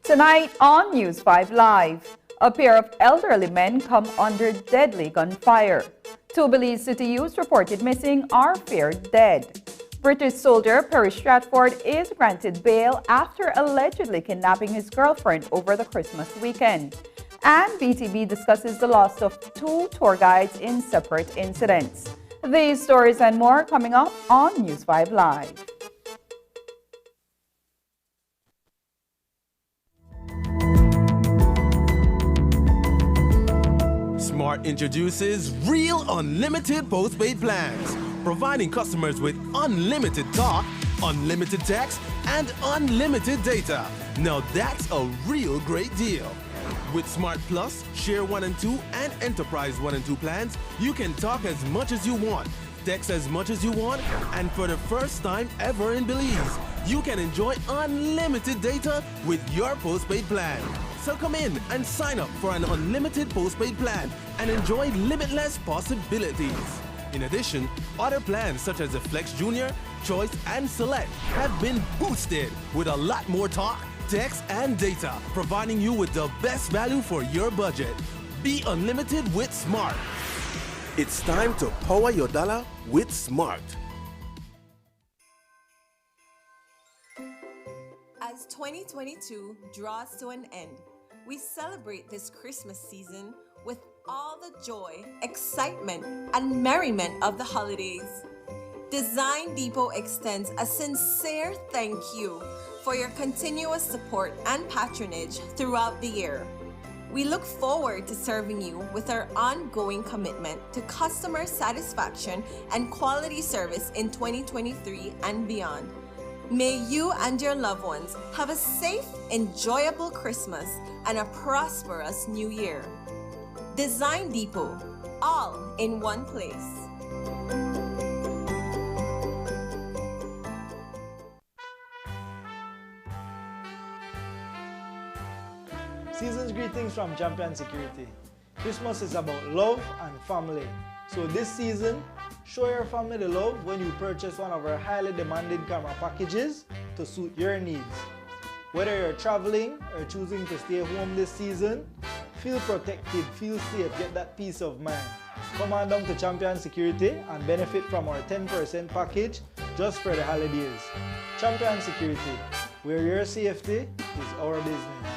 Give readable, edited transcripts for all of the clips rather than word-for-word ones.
Tonight on News 5 Live, a pair of elderly men come under deadly gunfire. Two Belize City youths reported missing are feared dead. British soldier Perry Stratford is granted bail after allegedly kidnapping his girlfriend over the Christmas weekend. And BTB discusses the loss of two tour guides in separate incidents. These stories and more coming up on News 5 Live. Smart introduces Real Unlimited Postpaid Plans, providing customers with unlimited talk, unlimited text, and unlimited data. Now that's a real great deal. With Smart Plus, Share 1 and 2, and Enterprise 1 and 2 plans, you can talk as much as you want, text as much as you want, and for the first time ever in Belize, you can enjoy unlimited data with your postpaid plan. So come in and sign up for an unlimited postpaid plan and enjoy limitless possibilities. In addition, other plans such as the Flex Junior, Choice, and Select have been boosted with a lot more talk, text, and data, providing you with the best value for your budget. Be unlimited with Smart. It's time to power your dollar with Smart. As 2022 draws to an end, we celebrate this Christmas season with all the joy, excitement, and merriment of the holidays. Design Depot extends a sincere thank you for your continuous support and patronage throughout the year. We look forward to serving you with our ongoing commitment to customer satisfaction and quality service in 2023 and beyond. May you and your loved ones have a safe, enjoyable Christmas and a prosperous New Year. Design Depot, all in one place. Season's greetings from Champion Security. Christmas is about love and family. So this season, show your family the love when you purchase one of our highly demanded camera packages to suit your needs. Whether you're traveling or choosing to stay home this season, feel protected, feel safe, get that peace of mind. Come on down to Champion Security and benefit from our 10% package just for the holidays. Champion Security, where your safety is our business.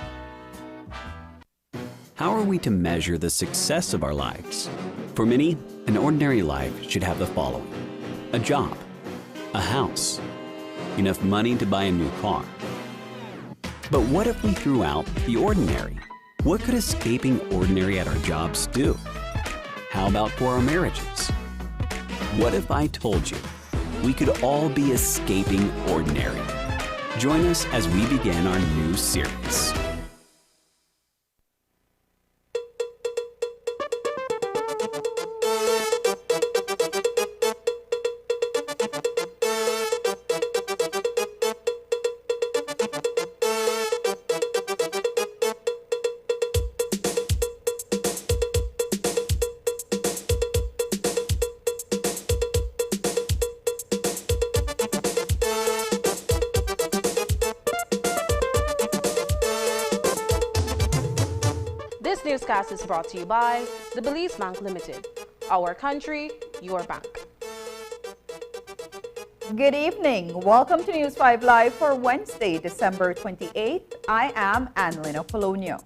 How are we to measure the success of our lives? For many, an ordinary life should have the following: a job, a house, enough money to buy a new car. But what if we threw out the ordinary? What could escaping ordinary at our jobs do? How about for our marriages? What if I told you we could all be escaping ordinary? Join us as we begin our new series. This newscast is brought to you by the Belize Bank Limited. Our country, your bank. Good evening. Welcome to News 5 Live for Wednesday, December 28th. I am Annalyn Apolonio.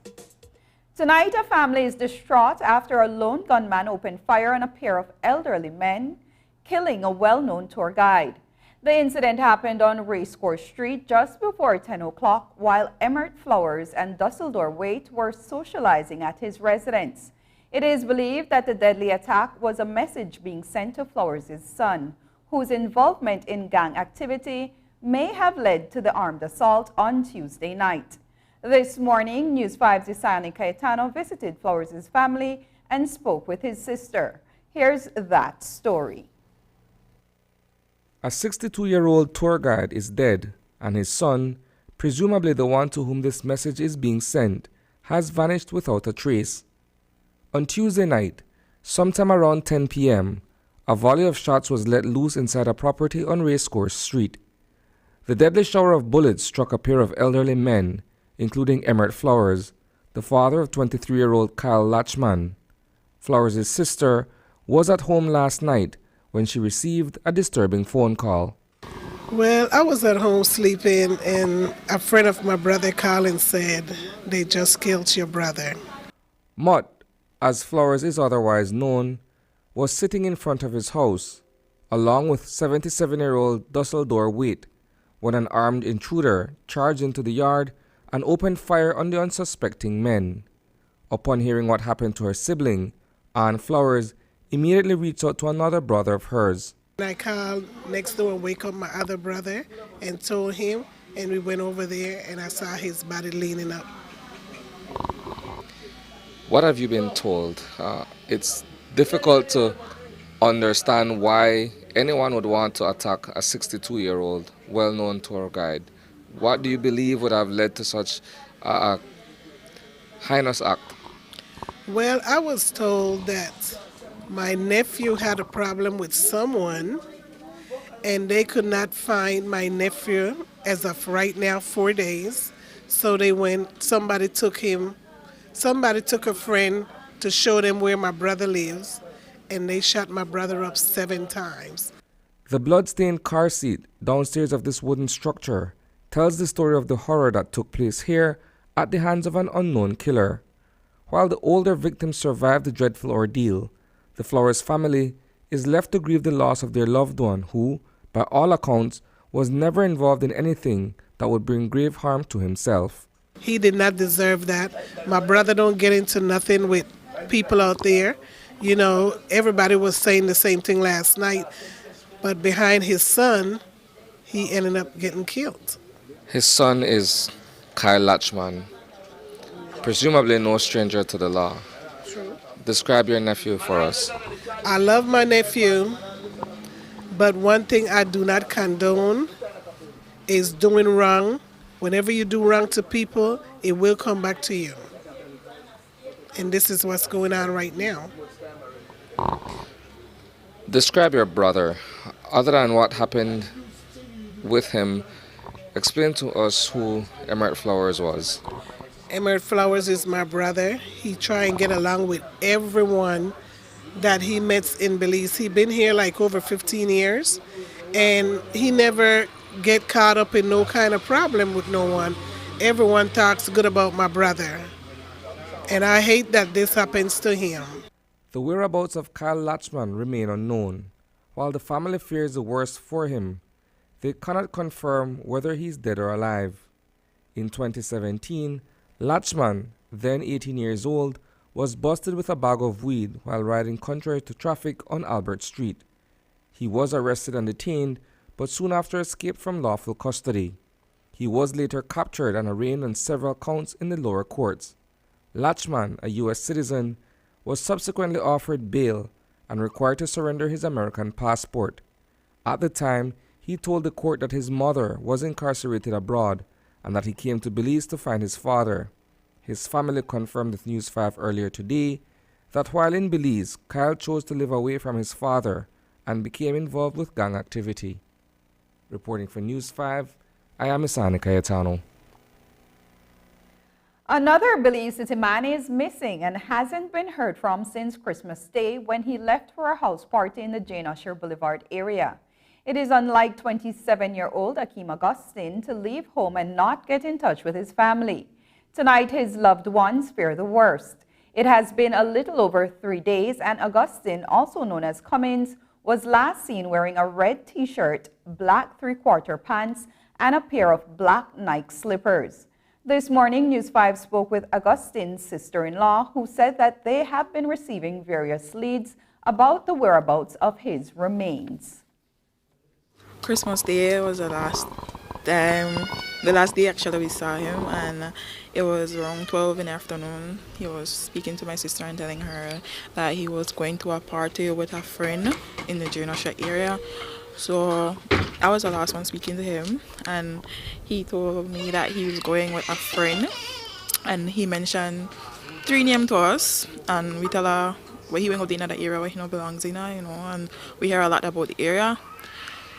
Tonight, a family is distraught after a lone gunman opened fire on a pair of elderly men, killing a well-known tour guide. The incident happened on Racecourse Street just before 10 o'clock while Emmert Flowers and Dusseldorf Waite were socializing at his residence. It is believed that the deadly attack was a message being sent to Flowers' son, whose involvement in gang activity may have led to the armed assault on Tuesday night. This morning, News 5's Isani Cayetano visited Flowers' family and spoke with his sister. Here's that story. A 62-year-old tour guide is dead, and his son, presumably the one to whom this message is being sent, has vanished without a trace. On Tuesday night, sometime around 10 p.m., a volley of shots was let loose inside a property on Racecourse Street. The deadly shower of bullets struck a pair of elderly men, including Emmert Flowers, the father of 23-year-old Kyle Latchman. Flowers' sister was at home last night when she received a disturbing phone call. Well, I was at home sleeping, and a friend of my brother Colin said, they just killed your brother. Mott, as Flowers is otherwise known, was sitting in front of his house, along with 77-year-old Dusseldor Waite, when an armed intruder charged into the yard and opened fire on the unsuspecting men. Upon hearing what happened to her sibling, Ann Flowers immediately reached out to another brother of hers. I called next door and wake up my other brother and told him, and we went over there and I saw his body leaning up. What have you been told? It's difficult to understand why anyone would want to attack a 62-year-old well-known tour guide. What do you believe would have led to such a heinous act? Well, I was told that my nephew had a problem with someone and they could not find my nephew as of right now 4 days. So somebody took a friend to show them where my brother lives, and they shot my brother up 7 times. The blood-stained car seat downstairs of this wooden structure tells the story of the horror that took place here at the hands of an unknown killer. While the older victims survived the dreadful ordeal, the Flowers family is left to grieve the loss of their loved one who, by all accounts, was never involved in anything that would bring grave harm to himself. He did not deserve that. My brother don't get into nothing with people out there. You know, everybody was saying the same thing last night, but behind his son, he ended up getting killed. His son is Kyle Latchman, presumably no stranger to the law. True. Describe your nephew for us. I love my nephew, but one thing I do not condone is doing wrong. Whenever you do wrong to people, it will come back to you. And this is what's going on right now. Describe your brother. Other than what happened with him, explain to us who Emmert Flowers was. Emmert Flowers is my brother. He try and get along with everyone that he met in Belize. He been here like over 15 years, and he never get caught up in no kind of problem with no one. Everyone talks good about my brother, and I hate that this happens to him. The whereabouts of Kyle Latchman remain unknown. While the family fears the worst for him, they cannot confirm whether he's dead or alive. In 2017, Latchman, then 18 years old, was busted with a bag of weed while riding contrary to traffic on Albert Street. He was arrested and detained, but soon after escaped from lawful custody. He was later captured and arraigned on several counts in the lower courts. Latchman, a U.S. citizen, was subsequently offered bail and required to surrender his American passport. At the time, he told the court that his mother was incarcerated abroad and that he came to Belize to find his father. His family confirmed with News 5 earlier today that while in Belize, Kyle chose to live away from his father and became involved with gang activity. Reporting for News 5, I am Isani Cayetano. Another Belize City man is missing and hasn't been heard from since Christmas Day when he left for a house party in the Jane Usher Boulevard area. It is unlike 27-year-old Akeem Augustine to leave home and not get in touch with his family. Tonight, his loved ones fear the worst. It has been a little over 3 days, and Augustine, also known as Cummins, was last seen wearing a red t-shirt, black three-quarter pants, and a pair of black Nike slippers. This morning, News 5 spoke with Augustine's sister-in-law, who said that they have been receiving various leads about the whereabouts of his remains. Christmas Day was the last day actually we saw him, and it was around 12 in the afternoon. He was speaking to my sister and telling her that he was going to a party with a friend in the Jane Usher area. So I was the last one speaking to him, and he told me that he was going with a friend, and he mentioned 3 names to us, and we tell her where he went out in another area where he belongs in, and we hear a lot about the area.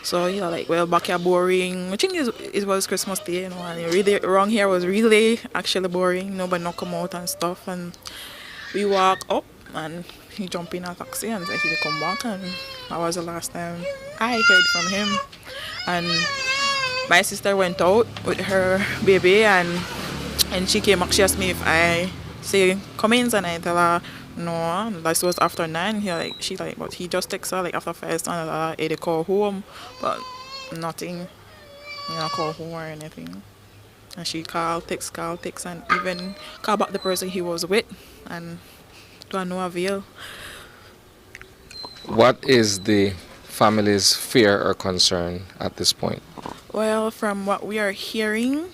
So he was like, well, back here boring. I think it was Christmas Day, you know, and really around here was really actually boring. Nobody not come out and stuff. And we walk up and he jumped in a taxi and said he'd come back, and that was the last time I heard from him. And my sister went out with her baby and she came back. She asked me if I say come in, and I tell her no. That was after 9. She like, but he just texts her like after 5 and 8 call home, but nothing, call home or anything. And she call, text, and even call back the person he was with, and to no avail. What is the family's fear or concern at this point? Well, from what we are hearing,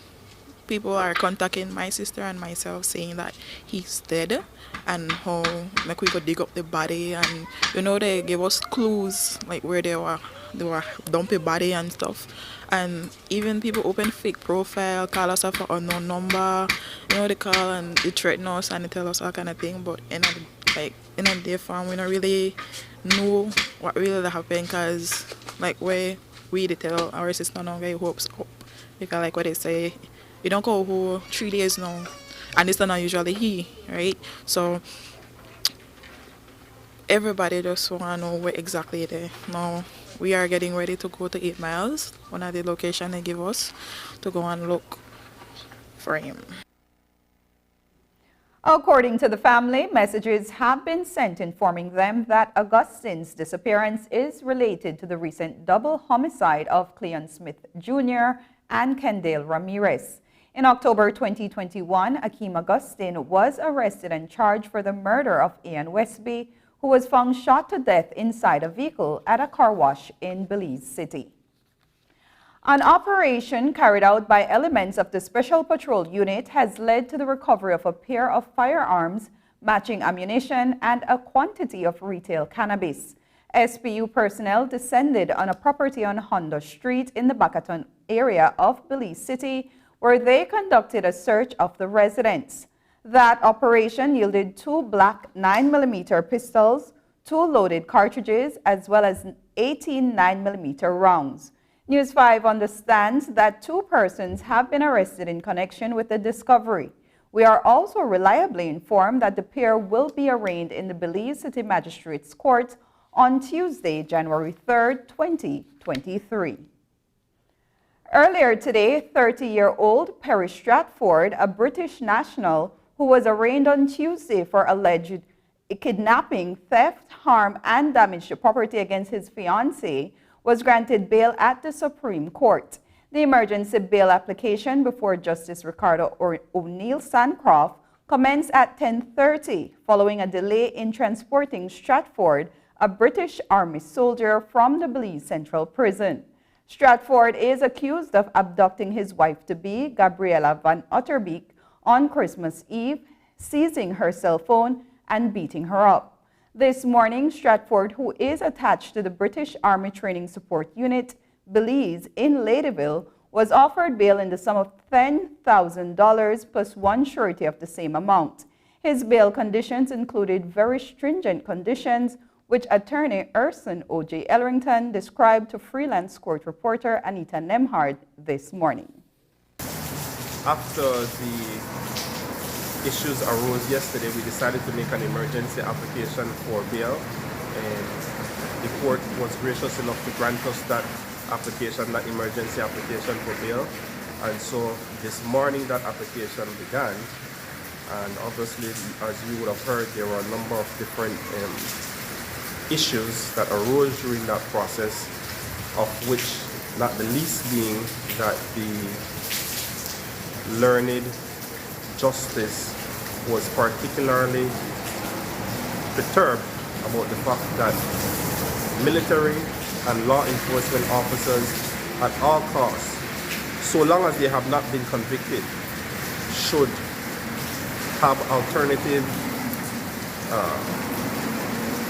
people are contacting my sister and myself saying that he's dead and how like we could dig up the body, and they gave us clues like where they were dumping body and stuff, and even people open fake profile, call us off an unknown number, they call and they threaten us and they tell us all kind of thing, but in a day farm we don't really know what really happened, because like where we tell our sister no get hopes up, because like what they say, you don't go who 3 days now, and it's not usually he, right? So everybody just want to know where exactly they now. We are getting ready to go to 8 Miles, one of the location they give us, to go and look for him. According to the family, messages have been sent informing them that Augustine's disappearance is related to the recent double homicide of Cleon Smith Jr. and Kendall Ramirez. In October 2021, Akeem Augustine was arrested and charged for the murder of Ian Westby, who was found shot to death inside a vehicle at a car wash in Belize City. An operation carried out by elements of the Special Patrol Unit has led to the recovery of a pair of firearms, matching ammunition, and a quantity of retail cannabis. SPU personnel descended on a property on Honda Street in the Bacaton area of Belize City, where they conducted a search of the residence. That operation yielded 2 black 9mm pistols, 2 loaded cartridges, as well as 18 9mm rounds. News 5 understands that 2 persons have been arrested in connection with the discovery. We are also reliably informed that the pair will be arraigned in the Belize City Magistrates Court on Tuesday, January 3rd, 2023. Earlier today, 30-year-old Perry Stratford, a British national who was arraigned on Tuesday for alleged kidnapping, theft, harm, and damage to property against his fiancée, was granted bail at the Supreme Court. The emergency bail application before Justice Ricardo O'Neill Sancroft commenced at 10:30 following a delay in transporting Stratford, a British Army soldier, from the Belize Central Prison. Stratford is accused of abducting his wife-to-be, Gabriella Van Otterbeek, on Christmas Eve, seizing her cell phone, and beating her up. This morning, Stratford, who is attached to the British Army Training Support Unit, Belize, in Ladyville, was offered bail in the sum of $10,000 plus 1 surety of the same amount. His bail conditions included very stringent conditions, which attorney Erson O.J. Ellerington described to freelance court reporter Anita Nemhard this morning. After the issues arose yesterday, we decided to make an emergency application for bail, and the court was gracious enough to grant us that application, that emergency application for bail. And so this morning that application began, and obviously, as you would have heard, there were a number of different issues that arose during that process, of which not the least being that the learned justice was particularly perturbed about the fact that military and law enforcement officers at all costs, so long as they have not been convicted, should have alternative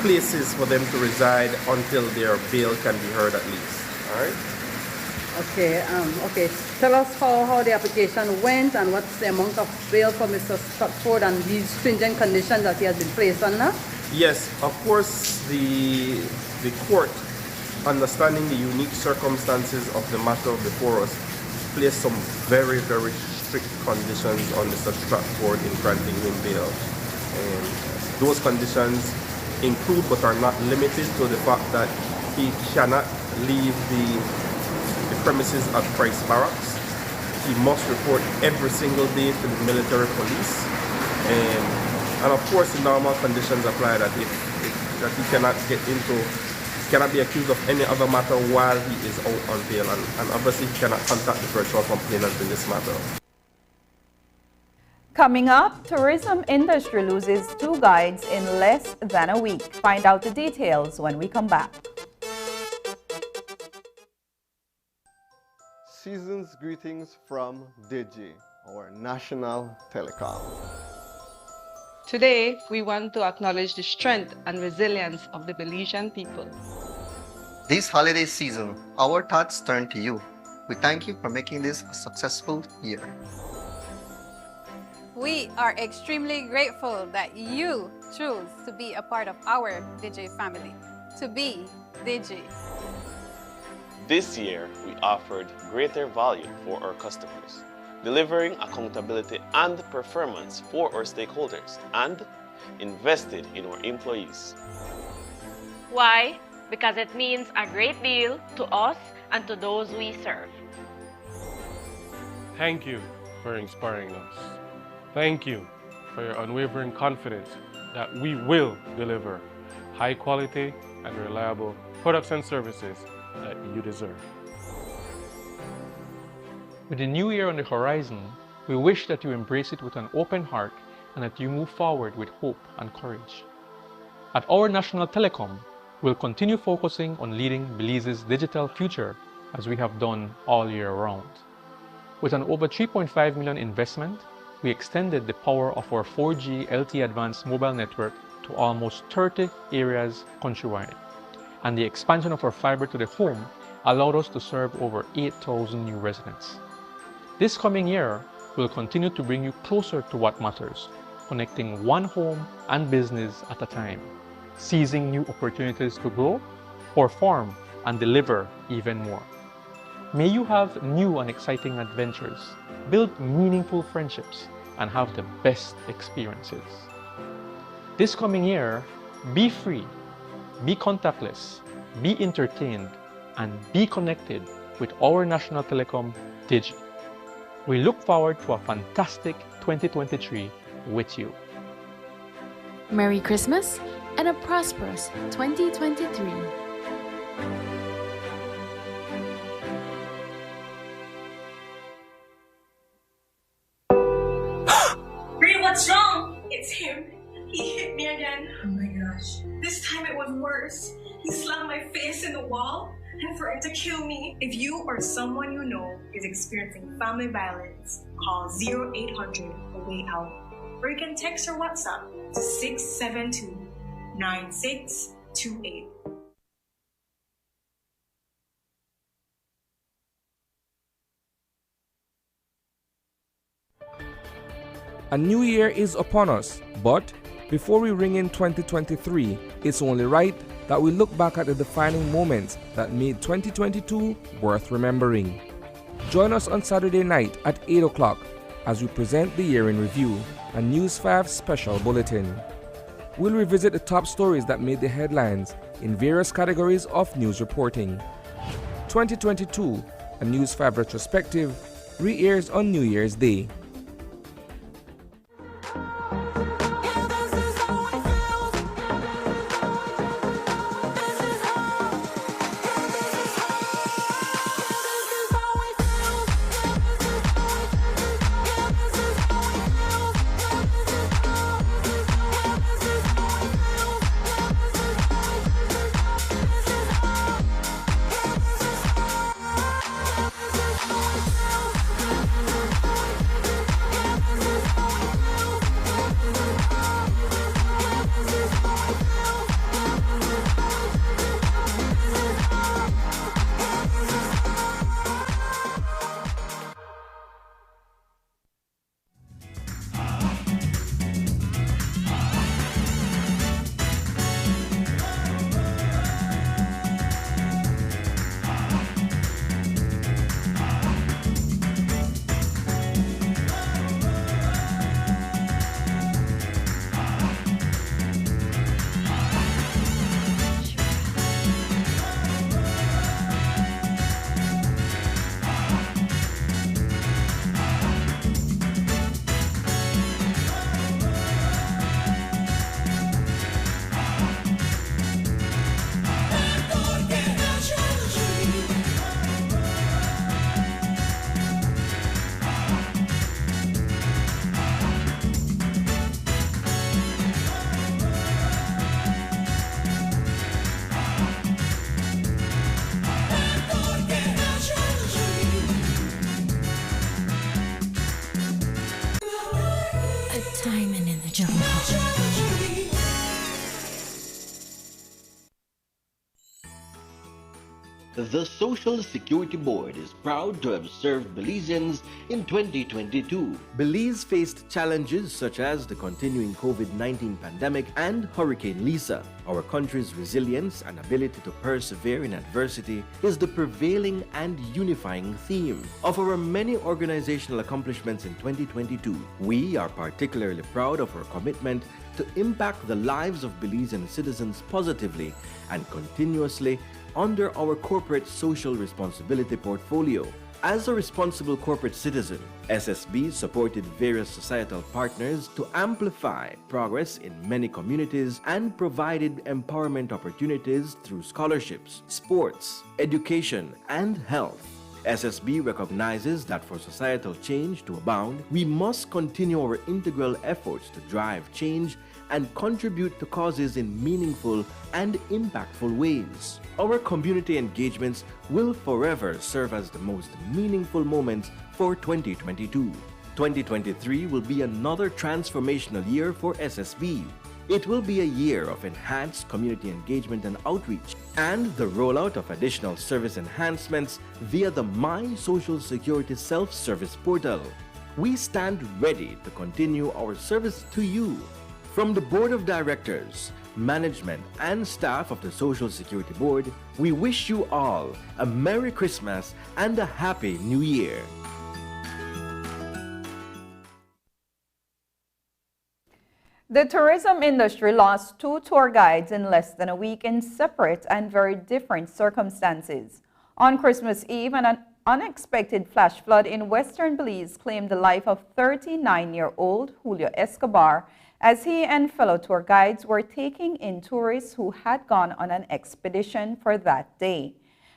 places for them to reside until their bail can be heard at least. All right? Okay. Tell us how the application went and what's the amount of bail for Mr. Stratford and these stringent conditions that he has been placed under. Yes, of course, the court understanding the unique circumstances of the matter before us, place some very, very strict conditions on Mr. Stratford in granting him bail. And those conditions include but are not limited to the fact that he cannot leave the premises at Price Barracks. He must report every single day to the military police. And of course the normal conditions apply that that he cannot cannot be accused of any other matter while he is out on bail, and obviously he cannot contact the virtual complainant in this matter. Coming up, tourism industry loses 2 guides in less than a week. Find out the details when we come back. Season's greetings from Digi, our national telecom. Today, we want to acknowledge the strength and resilience of the Belizean people. This holiday season, our thoughts turn to you. We thank you for making this a successful year. We are extremely grateful that you choose to be a part of our Digi family, to be Digi. This year, we offered greater value for our customers, delivering accountability and performance for our stakeholders, and invested in our employees. Why? Because it means a great deal to us and to those we serve. Thank you for inspiring us. Thank you for your unwavering confidence that we will deliver high quality and reliable products and services that you deserve. With the new year on the horizon, we wish that you embrace it with an open heart and that you move forward with hope and courage. At our national telecom, we'll continue focusing on leading Belize's digital future as we have done all year round. With an over 3.5 million investment, we extended the power of our 4G LTE Advanced mobile network to almost 30 areas countrywide. And the expansion of our fiber to the home allowed us to serve over 8,000 new residents. This coming year, we'll continue to bring you closer to what matters, connecting one home and business at a time, seizing new opportunities to grow, perform, and deliver even more. May you have new and exciting adventures, build meaningful friendships, and have the best experiences. This coming year, be free, be contactless, be entertained, and be connected with our national telecom, Digi. We look forward to a fantastic 2023 with you. Merry Christmas and a prosperous 2023. Ray, what's wrong? It's him. He hit me again. Oh my gosh. This time it was worse. He slammed my face in the wall and threatened to kill me. If you or someone you know is experiencing family violence, call 0800 A Way Out. Or you can text or WhatsApp to 672-9628. A new year is upon us, but before we ring in 2023, it's only right that we look back at the defining moments that made 2022 worth remembering. Join us on Saturday night at 8 o'clock as we present the year in review, a News 5 special bulletin. We'll revisit the top stories that made the headlines in various categories of news reporting. 2022, a News 5 retrospective, re-airs on New Year's Day. The Social Security Board is proud to have served Belizeans in 2022. Belize faced challenges such as the continuing COVID-19 pandemic and Hurricane Lisa. Our country's resilience and ability to persevere in adversity is the prevailing and unifying theme. Of our many organizational accomplishments in 2022, we are particularly proud of our commitment to impact the lives of Belizean citizens positively and continuously under our corporate social responsibility portfolio. As a responsible corporate citizen, SSB supported various societal partners to amplify progress in many communities and provided empowerment opportunities through scholarships, sports, education, and health. SSB recognizes that for societal change to abound, we must continue our integral efforts to drive change and contribute to causes in meaningful and impactful ways. Our community engagements will forever serve as the most meaningful moments for 2022. 2023 will be another transformational year for SSB. It will be a year of enhanced community engagement and outreach, and the rollout of additional service enhancements via the My Social Security self-service portal. We stand ready to continue our service to you. From the Board of Directors, management, and staff of the Social Security Board, we wish you all a Merry Christmas and a Happy New Year. The tourism industry lost 2 tour guides in less than a week in separate and very different circumstances. On Christmas Eve, an unexpected flash flood in western Belize claimed the life of 39-year-old Julio Escobar as he and fellow tour guides were taking in tourists who had gone on an expedition for that day.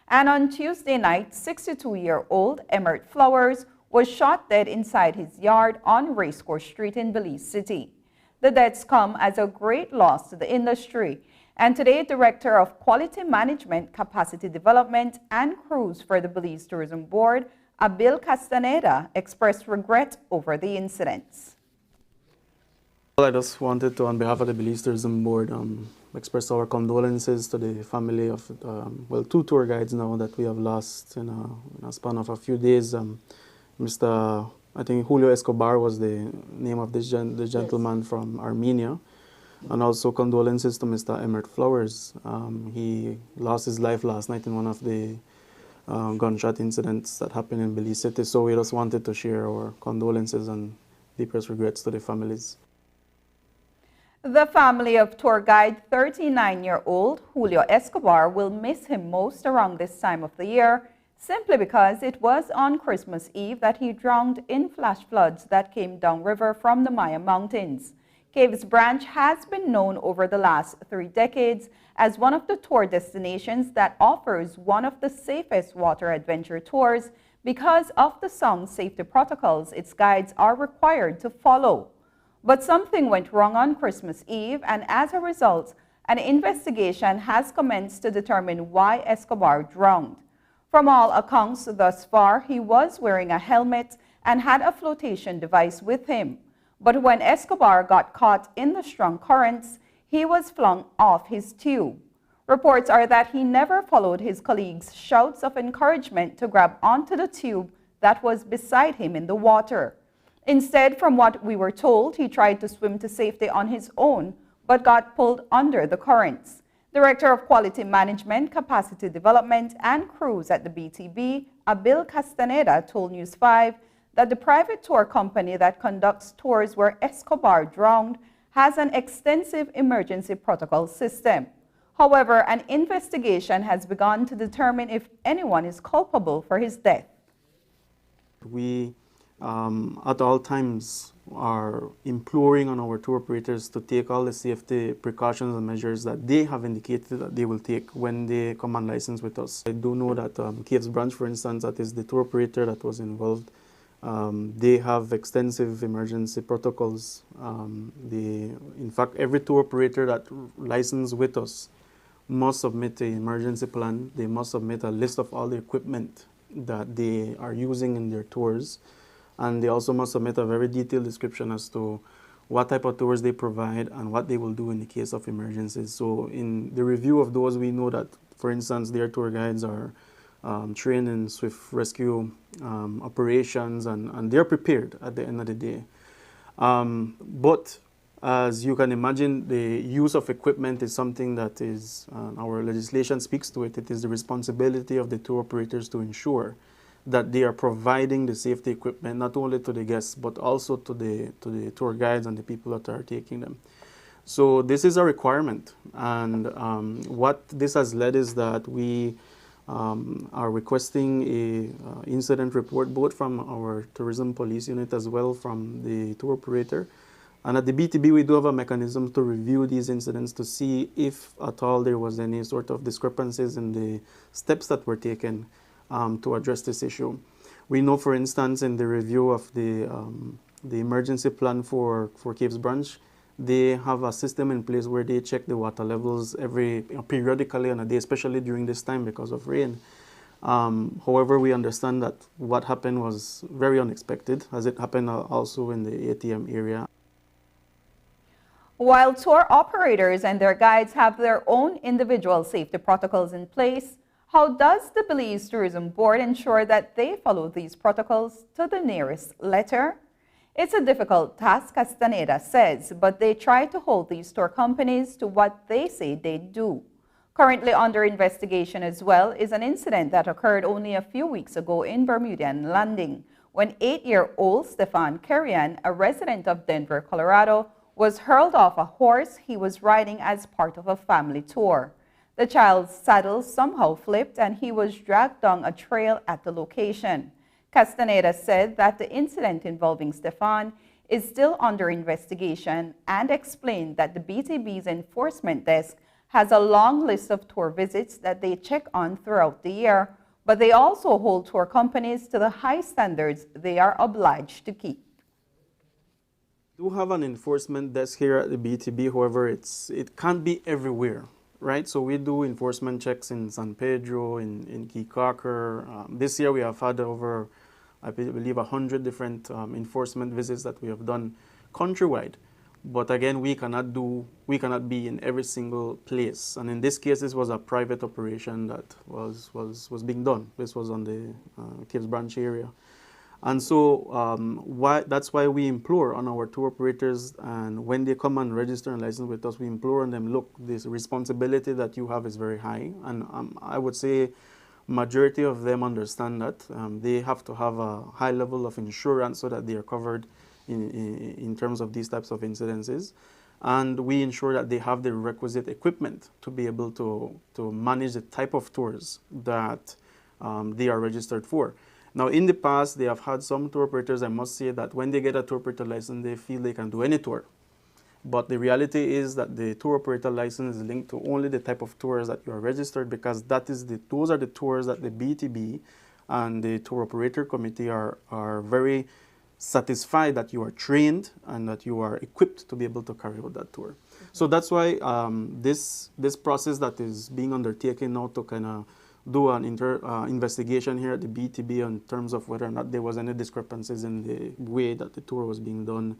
And on Tuesday night, 62-year-old Emmert Flowers was shot dead inside his yard on Racecourse Street in Belize City. The deaths come as a great loss to the industry. And today, Director of Quality Management, Capacity Development, and Cruise for the Belize Tourism Board, Abil Castaneda, expressed regret over the incidents. I just wanted to, on behalf of the Belize Tourism Board, express our condolences to the family of, 2 tour guides now that we have lost in a span of a few days. I think Julio Escobar was the name of this the gentleman from Armenia. And also condolences to Mr. Emmert Flowers. He lost his life last night in one of the gunshot incidents that happened in Belize City. So we just wanted to share our condolences and deepest regrets to the families. The family of tour guide 39-year-old Julio Escobar will miss him most around this time of the year, simply because it was on Christmas Eve that he drowned in flash floods that came downriver from the Maya Mountains. Caves Branch has been known over the last 3 decades as one of the tour destinations that offers one of the safest water adventure tours because of the sound safety protocols its guides are required to follow. But something went wrong on Christmas Eve, and as a result, an investigation has commenced to determine why Escobar drowned. From all accounts thus far, he was wearing a helmet and had a flotation device with him. But when Escobar got caught in the strong currents, he was flung off his tube. Reports are that he never followed his colleagues' shouts of encouragement to grab onto the tube that was beside him in the water. Instead, from what we were told, he tried to swim to safety on his own, but got pulled under the currents. Director of Quality Management, Capacity Development, and Cruise at the BTB, Abil Castaneda, told News 5 that the private tour company that conducts tours where Escobar drowned has an extensive emergency protocol system. However, an investigation has begun to determine if anyone is culpable for his death. We, at all times, are imploring on our tour operators to take all the safety precautions and measures that they have indicated that they will take when they come on license with us. I do know that Caves Branch, for instance, that is the tour operator that was involved, they have extensive emergency protocols. In fact, every tour operator that licensed with us must submit an emergency plan. They must submit a list of all the equipment that they are using in their tours. And they also must submit a very detailed description as to what type of tours they provide and what they will do in the case of emergencies. So in the review of those, we know that, for instance, their tour guides are trained in swift rescue operations, and they're prepared at the end of the day. But as you can imagine, the use of equipment is something that is, our legislation speaks to it. It is the responsibility of the tour operators to ensure that they are providing the safety equipment not only to the guests but also to the tour guides and the people that are taking them. So this is a requirement, and what this has led is that we are requesting a incident report both from our tourism police unit as well from the tour operator. And at the BTB, we do have a mechanism to review these incidents to see if at all there was any sort of discrepancies in the steps that were taken to address this issue. We know, for instance, in the review of the emergency plan for Caves Branch, they have a system in place where they check the water levels periodically on a day, especially during this time because of rain. However, we understand that what happened was very unexpected, as it happened also in the ATM area. While tour operators and their guides have their own individual safety protocols in place, how does the Belize Tourism Board ensure that they follow these protocols to the nearest letter? It's a difficult task, Castaneda says, but they try to hold these tour companies to what they say they do. Currently under investigation as well is an incident that occurred only a few weeks ago in Bermudian Landing, when 8-year-old Stefan Kerrian, a resident of Denver, Colorado, was hurled off a horse he was riding as part of a family tour. The child's saddle somehow flipped and he was dragged down a trail at the location. Castaneda said that the incident involving Stefan is still under investigation and explained that the BTB's enforcement desk has a long list of tour visits that they check on throughout the year, but they also hold tour companies to the high standards they are obliged to keep. We do have an enforcement desk here at the BTB, however, it can't be everywhere, right? So we do enforcement checks in San Pedro, in Key Carker. This year we have had over, I believe, 100 different enforcement visits that we have done countrywide. But again, we cannot be in every single place. And in this case, this was a private operation that was being done. This was on the Caves Branch area. And so that's why we implore on our tour operators, and when they come and register and license with us, we implore on them, look, this responsibility that you have is very high. And I would say majority of them understand that. They have to have a high level of insurance so that they are covered in terms of these types of incidences. And we ensure that they have the requisite equipment to be able to manage the type of tours that they are registered for. Now, in the past, they have had some tour operators, I must say, that when they get a tour operator license, they feel they can do any tour. But the reality is that the tour operator license is linked to only the type of tours that you are registered, because those are the tours that the BTB and the tour operator committee are very satisfied that you are trained and that you are equipped to be able to carry out that tour. Mm-hmm. So that's why this process that is being undertaken now to kind of do an investigation here at the BTB in terms of whether or not there was any discrepancies in the way that the tour was being done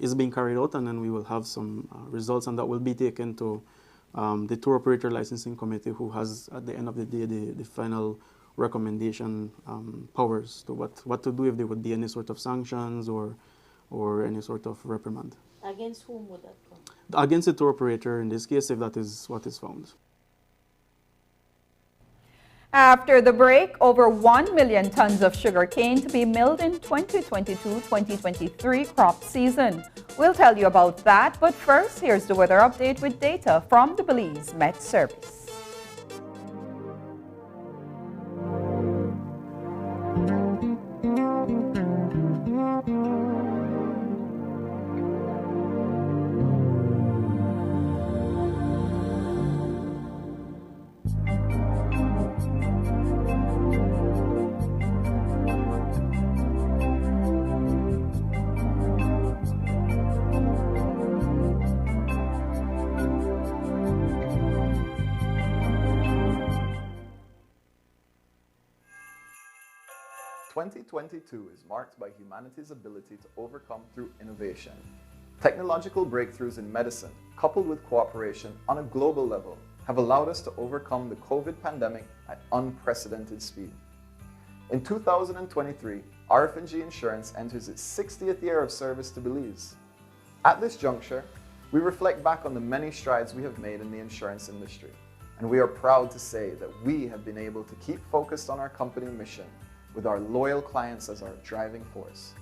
is being carried out, and then we will have some results, and that will be taken to the tour operator licensing committee, who has at the end of the day the final recommendation powers to what to do if there would be any sort of sanctions or any sort of reprimand. Against whom would that come? Against the tour operator in this case, if that is what is found. After the break, over 1 million tons of sugarcane to be milled in 2022-2023 crop season. We'll tell you about that, but first, here's the weather update with data from the Belize Met Service. Twenty 2022 is marked by humanity's ability to overcome through innovation. Technological breakthroughs in medicine, coupled with cooperation on a global level, have allowed us to overcome the COVID pandemic at unprecedented speed. In 2023, RF&G Insurance enters its 60th year of service to Belize. At this juncture, we reflect back on the many strides we have made in the insurance industry, and we are proud to say that we have been able to keep focused on our company mission with our loyal clients as our driving force.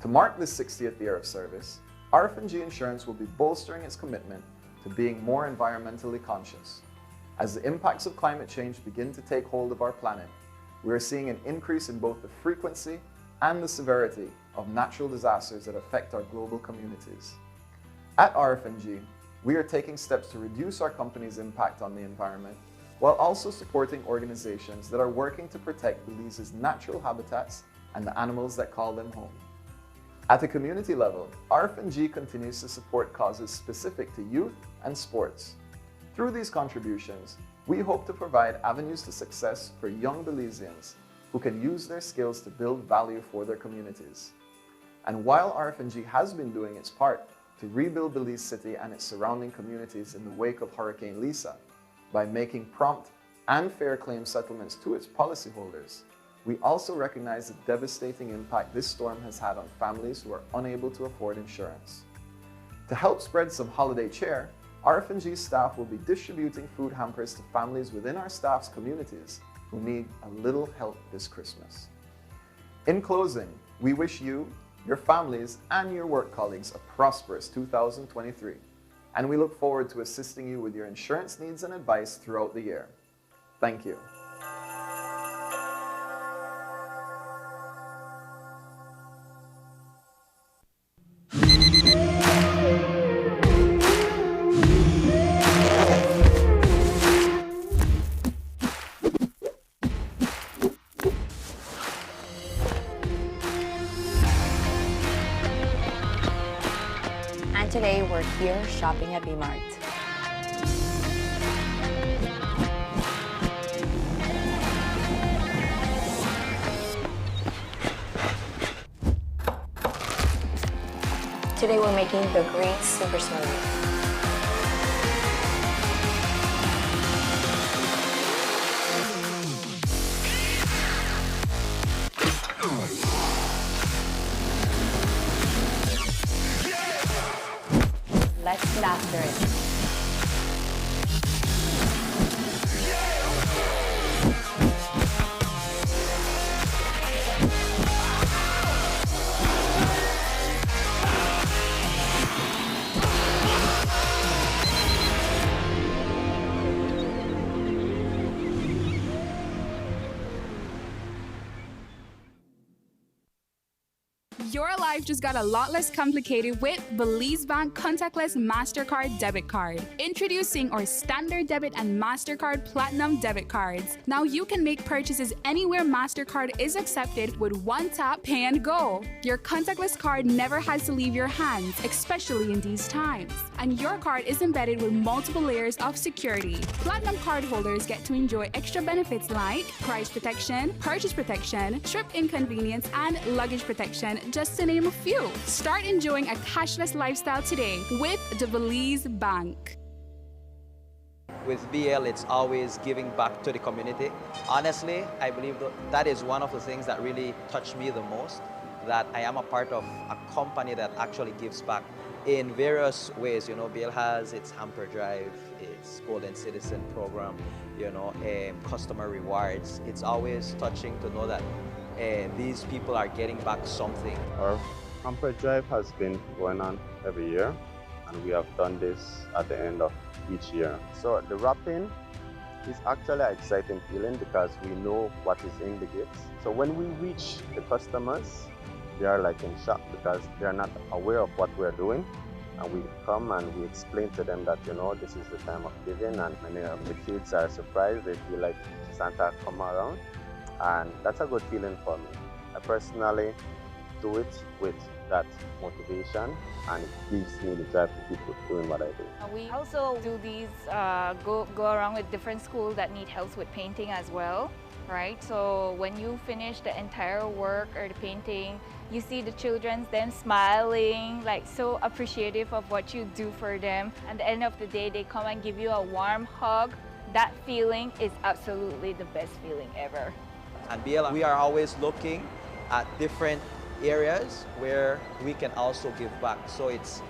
To mark this 60th year of service, RF&G Insurance will be bolstering its commitment to being more environmentally conscious. As the impacts of climate change begin to take hold of our planet, we are seeing an increase in both the frequency and the severity of natural disasters that affect our global communities. At RF&G, we are taking steps to reduce our company's impact on the environment while also supporting organizations that are working to protect Belize's natural habitats and the animals that call them home. At the community level, RF&G continues to support causes specific to youth and sports. Through these contributions, we hope to provide avenues to success for young Belizeans who can use their skills to build value for their communities. And while RF&G has been doing its part to rebuild Belize City and its surrounding communities in the wake of Hurricane Lisa by making prompt and fair claim settlements to its policyholders, we also recognize the devastating impact this storm has had on families who are unable to afford insurance. To help spread some holiday cheer, RF&G staff will be distributing food hampers to families within our staff's communities who need a little help this Christmas. In closing, we wish you, your families, and your work colleagues a prosperous 2023, and we look forward to assisting you with your insurance needs and advice throughout the year. Thank you. Today we're here shopping at B-Mart. Today we're making the green super smoothie. Let's get after it. Your life just got a lot less complicated with Belize Bank Contactless MasterCard Debit Card. Introducing our Standard Debit and MasterCard Platinum Debit Cards. Now you can make purchases anywhere MasterCard is accepted with one tap, pay and go. Your contactless card never has to leave your hands, especially in these times. And your card is embedded with multiple layers of security. Platinum card holders get to enjoy extra benefits like price protection, purchase protection, trip inconvenience, and luggage protection, just to name a few. Start enjoying a cashless lifestyle today with the Belize Bank. With BL, it's always giving back to the community. Honestly, I believe that is one of the things that really touched me the most, that I am a part of a company that actually gives back in various ways. You know, BL has its hamper drive, its Golden Citizen program, you know, customer rewards. It's always touching to know that these people are getting back something. Our hamper drive has been going on every year, and we have done this at the end of each year. So the wrapping is actually an exciting feeling because we know what is in the gifts. So when we reach the customers, they are like in shock because they are not aware of what we're doing. And we come and we explain to them that, you know, this is the time of giving, and many of the kids are surprised. They feel like Santa come around. And that's a good feeling for me. I personally do it with that motivation, and it gives me the drive to keep doing what I do. We also do these, go around with different schools that need help with painting as well, right? So when you finish the entire work or the painting, you see the children, them smiling, like so appreciative of what you do for them. At the end of the day, they come and give you a warm hug. That feeling is absolutely the best feeling ever. And BL, we are always looking at different areas where we can also give back. So it's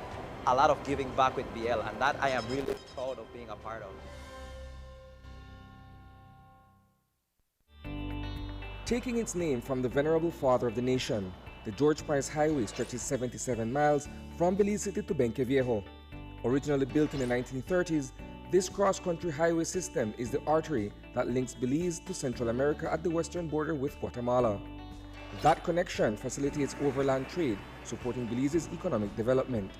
a lot of giving back with BL, and that I am really proud of being a part of. Taking its name from the venerable father of the nation, the George Price Highway stretches 77 miles from Belize City to Benqueviejo. Originally built in the 1930s, this cross-country highway system is the artery that links Belize to Central America at the western border with Guatemala. That connection facilitates overland trade, supporting Belize's economic development.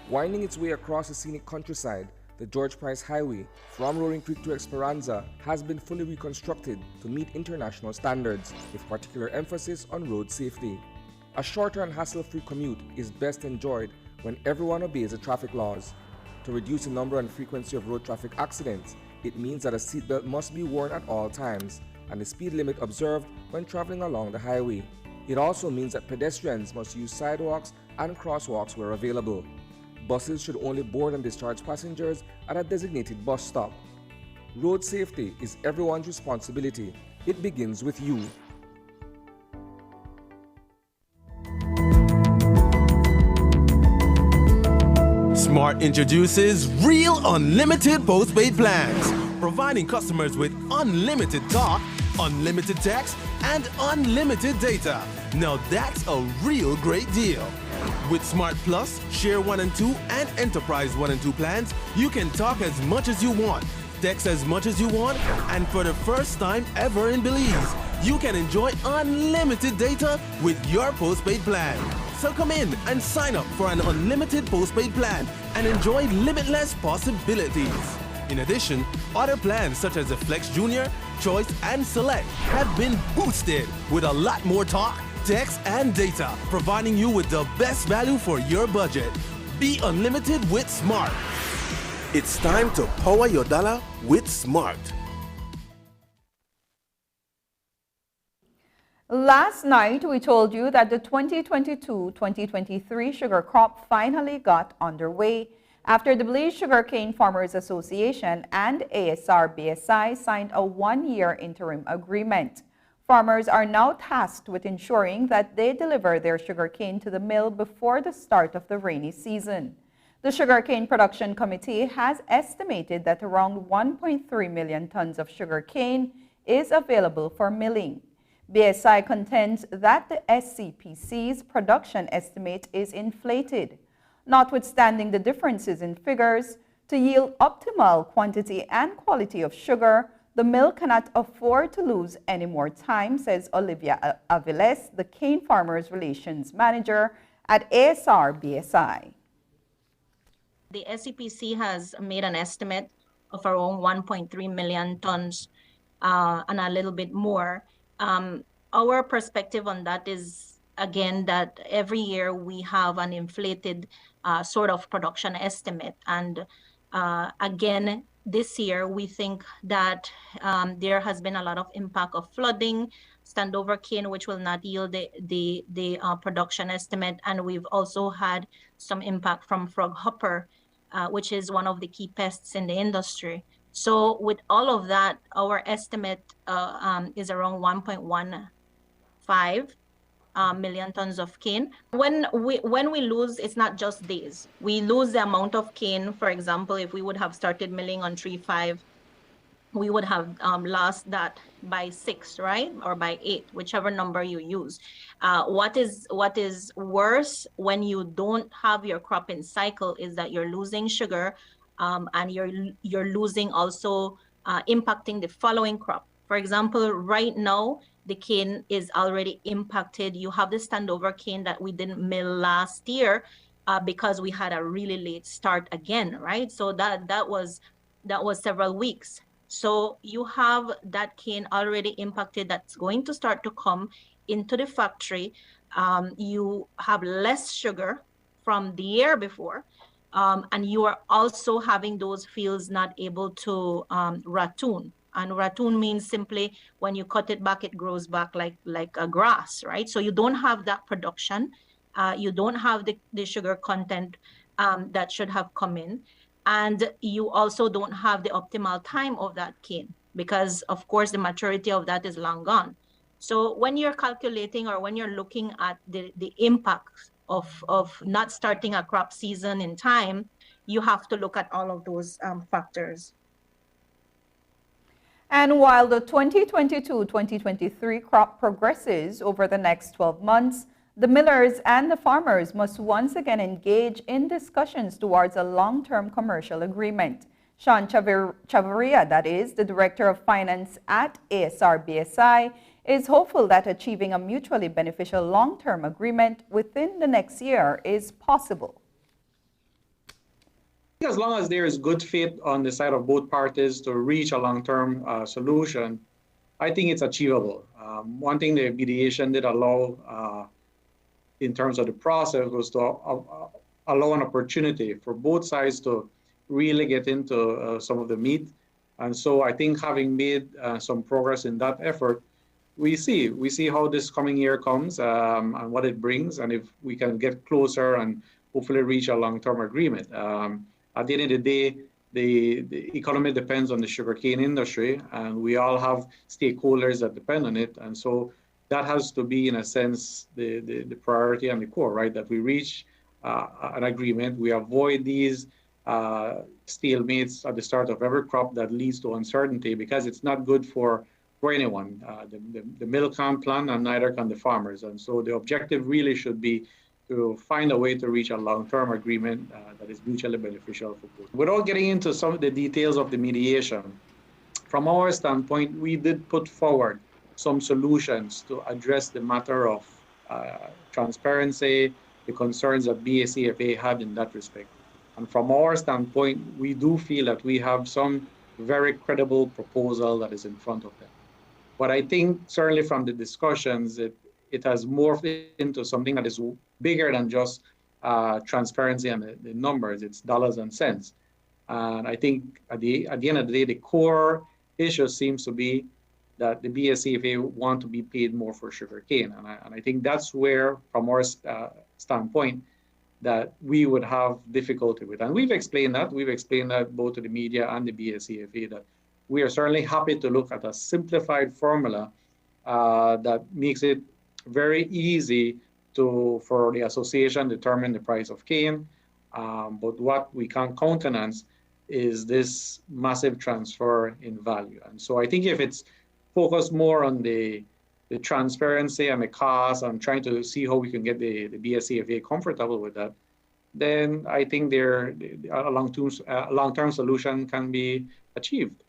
Winding its way across the scenic countryside, the George Price Highway, from Roaring Creek to Esperanza, has been fully reconstructed to meet international standards, with particular emphasis on road safety. A shorter and hassle-free commute is best enjoyed when everyone obeys the traffic laws. To reduce the number and frequency of road traffic accidents, it means that a seatbelt must be worn at all times, and the speed limit observed when traveling along the highway. It also means that pedestrians must use sidewalks and crosswalks where available. Buses should only board and discharge passengers at a designated bus stop. Road safety is everyone's responsibility. It begins with you. Smart introduces Real Unlimited Postpaid Plans, providing customers with unlimited talk, unlimited text, and unlimited data. Now that's a real great deal. With Smart Plus, Share 1 and 2, and Enterprise 1 and 2 plans, you can talk as much as you want, text as much as you want, and for the first time ever in Belize, you can enjoy unlimited data with your postpaid plan. So come in and sign up for an unlimited postpaid plan and enjoy limitless possibilities. In addition, other plans such as the Flex Junior, Choice, and Select have been boosted with a lot more talk, text, and data, providing you with the best value for your budget. Be unlimited with Smart. It's time to power your dollar with Smart. Last night, we told you that the 2022-2023 sugar crop finally got underway after the Belize Sugarcane Farmers Association and ASR-BSI signed a one-year interim agreement. Farmers are now tasked with ensuring that they deliver their sugarcane to the mill before the start of the rainy season. The Sugarcane Production Committee has estimated that around 1.3 million tons of sugarcane is available for milling. BSI contends that the SCPC's production estimate is inflated. Notwithstanding the differences in figures, to yield optimal quantity and quality of sugar, the mill cannot afford to lose any more time, says Olivia Aviles, the Cane Farmers Relations Manager at ASR-BSI. The SCPC has made an estimate of around 1.3 million tons and a little bit more. Our perspective on that is, again, that every year we have an inflated sort of production estimate. And again, this year we think that there has been a lot of impact of flooding, standover cane, which will not yield the production estimate. And we've also had some impact from frog hopper, which is one of the key pests in the industry. So with all of that, our estimate is around 1.15 million tons of cane. When we lose, it's not just days. We lose the amount of cane. For example, if we would have started milling on 3/5, we would have lost that by 6, right? Or by 8, whichever number you use. What is worse when you don't have your cropping cycle is that you're losing sugar, and you're losing also impacting the following crop. For example, right now, the cane is already impacted. You have the standover cane that we didn't mill last year because we had a really late start again, right? So that was several weeks. So you have that cane already impacted that's going to start to come into the factory. You have less sugar from the year before. And you are also having those fields not able to ratoon And ratoon means simply when you cut it back, it grows back like a grass, right? So you don't have that production. You don't have the sugar content that should have come in. And you also don't have the optimal time of that cane because, of course, the maturity of that is long gone. So when you're calculating or when you're looking at the impact of not starting a crop season in time, you have to look at all of those factors. And while the 2022-2023 crop progresses over the next 12 months, the millers and the farmers must once again engage in discussions towards a long-term commercial agreement. Sean Chavarria, that is, the Director of Finance at ASR-BSI, is hopeful that achieving a mutually beneficial long-term agreement within the next year is possible. As long as there is good faith on the side of both parties to reach a long-term solution, I think it's achievable. One thing the mediation did allow in terms of the process was to allow an opportunity for both sides to really get into some of the meat. And so I think having made some progress in that effort, we see how this coming year comes and what it brings, and if we can get closer and hopefully reach a long-term agreement. At the end of the day, the economy depends on the sugarcane industry, and we all have stakeholders that depend on it. And so that has to be, in a sense, the priority and the core, right? That we reach an agreement, we avoid these stalemates at the start of every crop that leads to uncertainty, because it's not good for anyone. The mill can't plan, and neither can the farmers. And so the objective really should be to find a way to reach a long-term agreement that is mutually beneficial for both. Without getting into some of the details of the mediation, from our standpoint, we did put forward some solutions to address the matter of transparency, the concerns that BACFA had in that respect. And from our standpoint, we do feel that we have some very credible proposal that is in front of them. But I think certainly from the discussions, it has morphed into something that is bigger than just transparency and the numbers. It's dollars and cents. And I think at the end of the day, the core issue seems to be that the BACFA want to be paid more for sugarcane. And I think that's where, from our standpoint, that we would have difficulty with. And we've explained that. We've explained that both to the media and the BACFA, that we are certainly happy to look at a simplified formula that makes it very easy for the association to determine the price of cane. But what we can't countenance is this massive transfer in value. And so I think if it's focused more on the transparency and the cost and trying to see how we can get the BACFA comfortable with that, then I think a long-term solution can be achieved.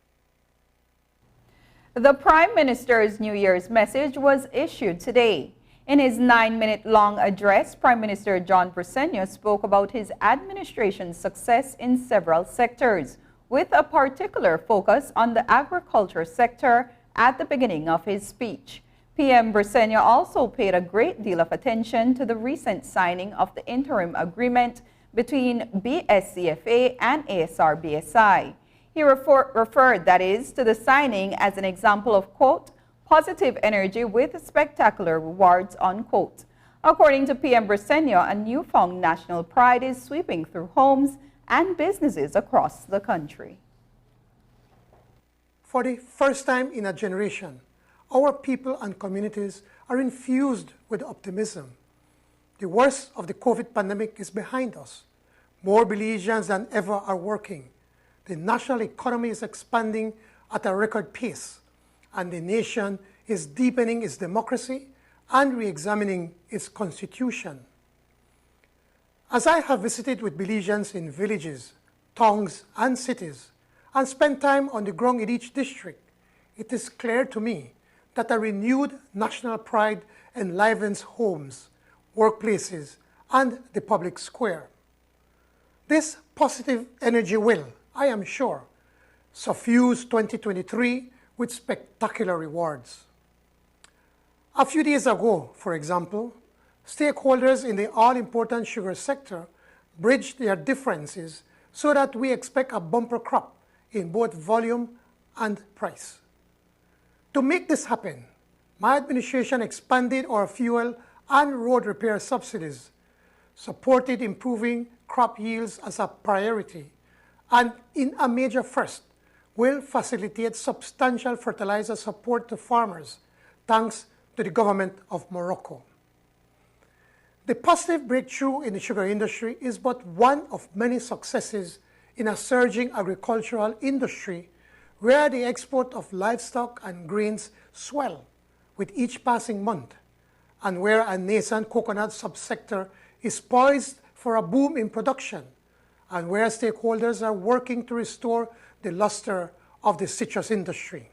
The Prime Minister's New Year's message was issued today. In his 9-minute-long address, Prime Minister John Briceño spoke about his administration's success in several sectors, with a particular focus on the agriculture sector at the beginning of his speech. PM Briceño also paid a great deal of attention to the recent signing of the interim agreement between BSCFA and ASR-BSI. He referred, that is, to the signing as an example of, quote, positive energy with spectacular rewards, unquote. According to PM Briceño, a newfound national pride is sweeping through homes and businesses across the country. For the first time in a generation, our people and communities are infused with optimism. The worst of the COVID pandemic is behind us. More Belizeans than ever are working. The national economy is expanding at a record pace, and the nation is deepening its democracy and re-examining its constitution. As I have visited with Belizeans in villages, towns, and cities, and spent time on the ground in each district, it is clear to me that a renewed national pride enlivens homes, workplaces, and the public square. This positive energy will, I am sure, suffuse 2023 with spectacular rewards. A few days ago, for example, stakeholders in the all-important sugar sector bridged their differences so that we expect a bumper crop in both volume and price. To make this happen, my administration expanded our fuel and road repair subsidies, supported improving crop yields as a priority, and in a major first, will facilitate substantial fertilizer support to farmers, thanks to the government of Morocco. The positive breakthrough in the sugar industry is but one of many successes in a surging agricultural industry where the export of livestock and grains swell with each passing month, and where a nascent coconut subsector is poised for a boom in production, and where stakeholders are working to restore the luster of the citrus industry.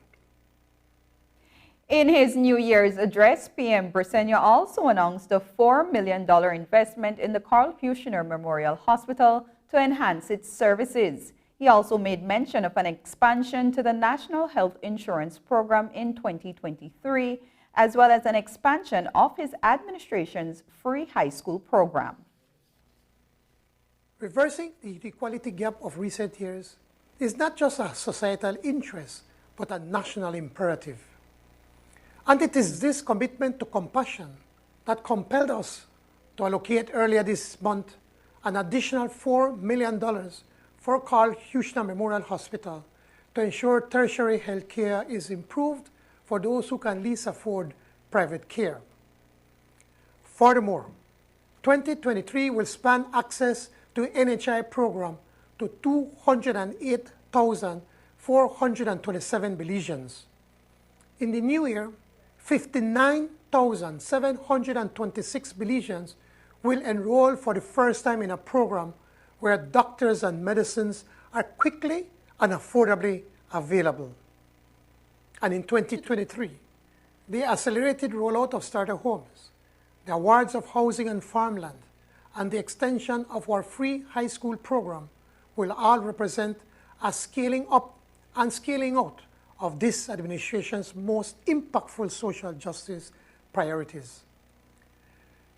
In his New Year's address, PM Briseno also announced a $4 million investment in the Carl Kushner Memorial Hospital to enhance its services. He also made mention of an expansion to the National Health Insurance Program in 2023, as well as an expansion of his administration's free high school program. Reversing the equality gap of recent years is not just a societal interest, but a national imperative. And it is this commitment to compassion that compelled us to allocate earlier this month an additional $4 million for Carl Kushner Memorial Hospital to ensure tertiary health care is improved for those who can least afford private care. Furthermore, 2023 will span access to NHI program to 208,427 Belizeans. In the new year, 59,726 Belizeans will enroll for the first time in a program where doctors and medicines are quickly and affordably available. And in 2023, the accelerated rollout of starter homes, the awards of housing and farmland, and the extension of our free high school program will all represent a scaling up and scaling out of this administration's most impactful social justice priorities.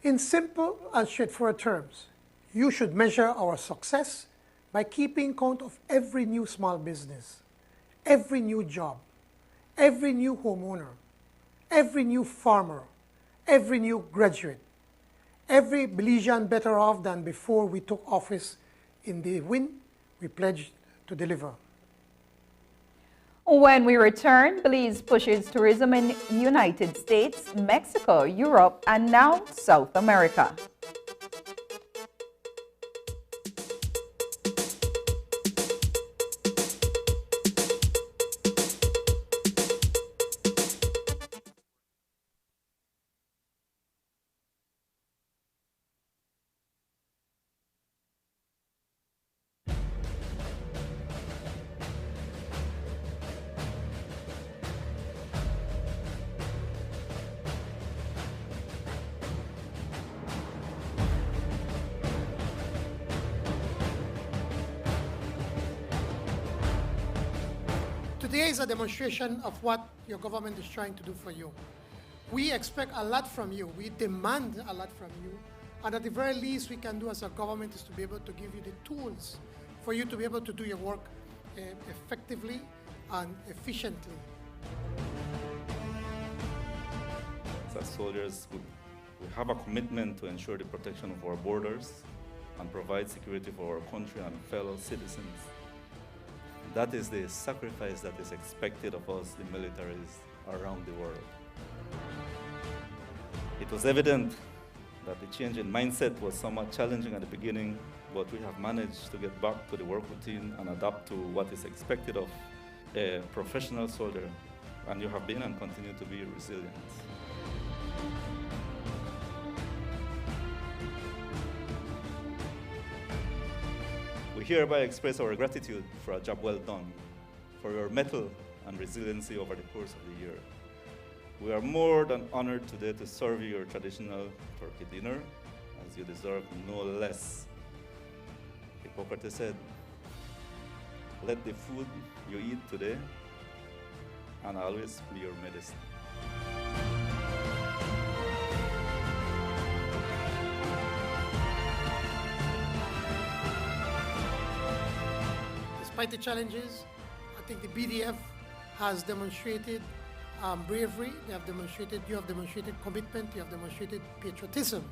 In simple and straightforward terms, you should measure our success by keeping count of every new small business, every new job, every new homeowner, every new farmer, every new graduate, every Belizean better off than before we took office in the win we pledged to deliver. When we return, Belize pushes tourism in United States, Mexico, Europe, and now South America. Today is a demonstration of what your government is trying to do for you. We expect a lot from you. We demand a lot from you. And at the very least we can do as a government is to be able to give you the tools for you to be able to do your work effectively and efficiently. As soldiers, we have a commitment to ensure the protection of our borders and provide security for our country and fellow citizens. That is the sacrifice that is expected of us, the militaries around the world. It was evident that the change in mindset was somewhat challenging at the beginning, but we have managed to get back to the work routine and adapt to what is expected of a professional soldier, and you have been and continue to be resilient. We hereby express our gratitude for a job well done, for your mettle and resiliency over the course of the year. We are more than honored today to serve you your traditional turkey dinner, as you deserve no less. Hippocrates said, "Let the food you eat today and always be your medicine." Despite the challenges, I think the BDF has demonstrated bravery, you have demonstrated commitment, you have demonstrated patriotism.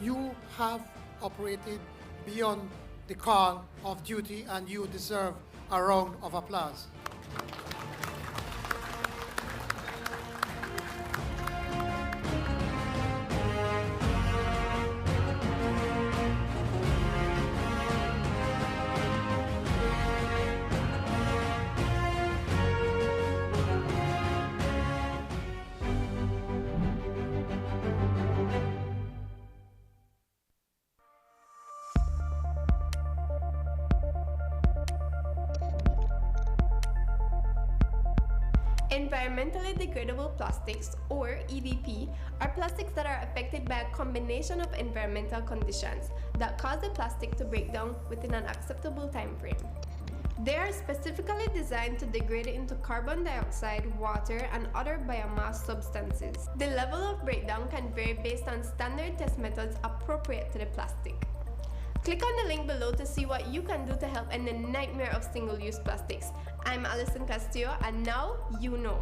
You have operated beyond the call of duty, and you deserve a round of applause. Environmentally degradable plastics, or EDP, are plastics that are affected by a combination of environmental conditions that cause the plastic to break down within an acceptable time frame. They are specifically designed to degrade into carbon dioxide, water, and other biomass substances. The level of breakdown can vary based on standard test methods appropriate to the plastic. Click on the link below to see what you can do to help end the nightmare of single-use plastics. I'm Alison Castillo, and now you know.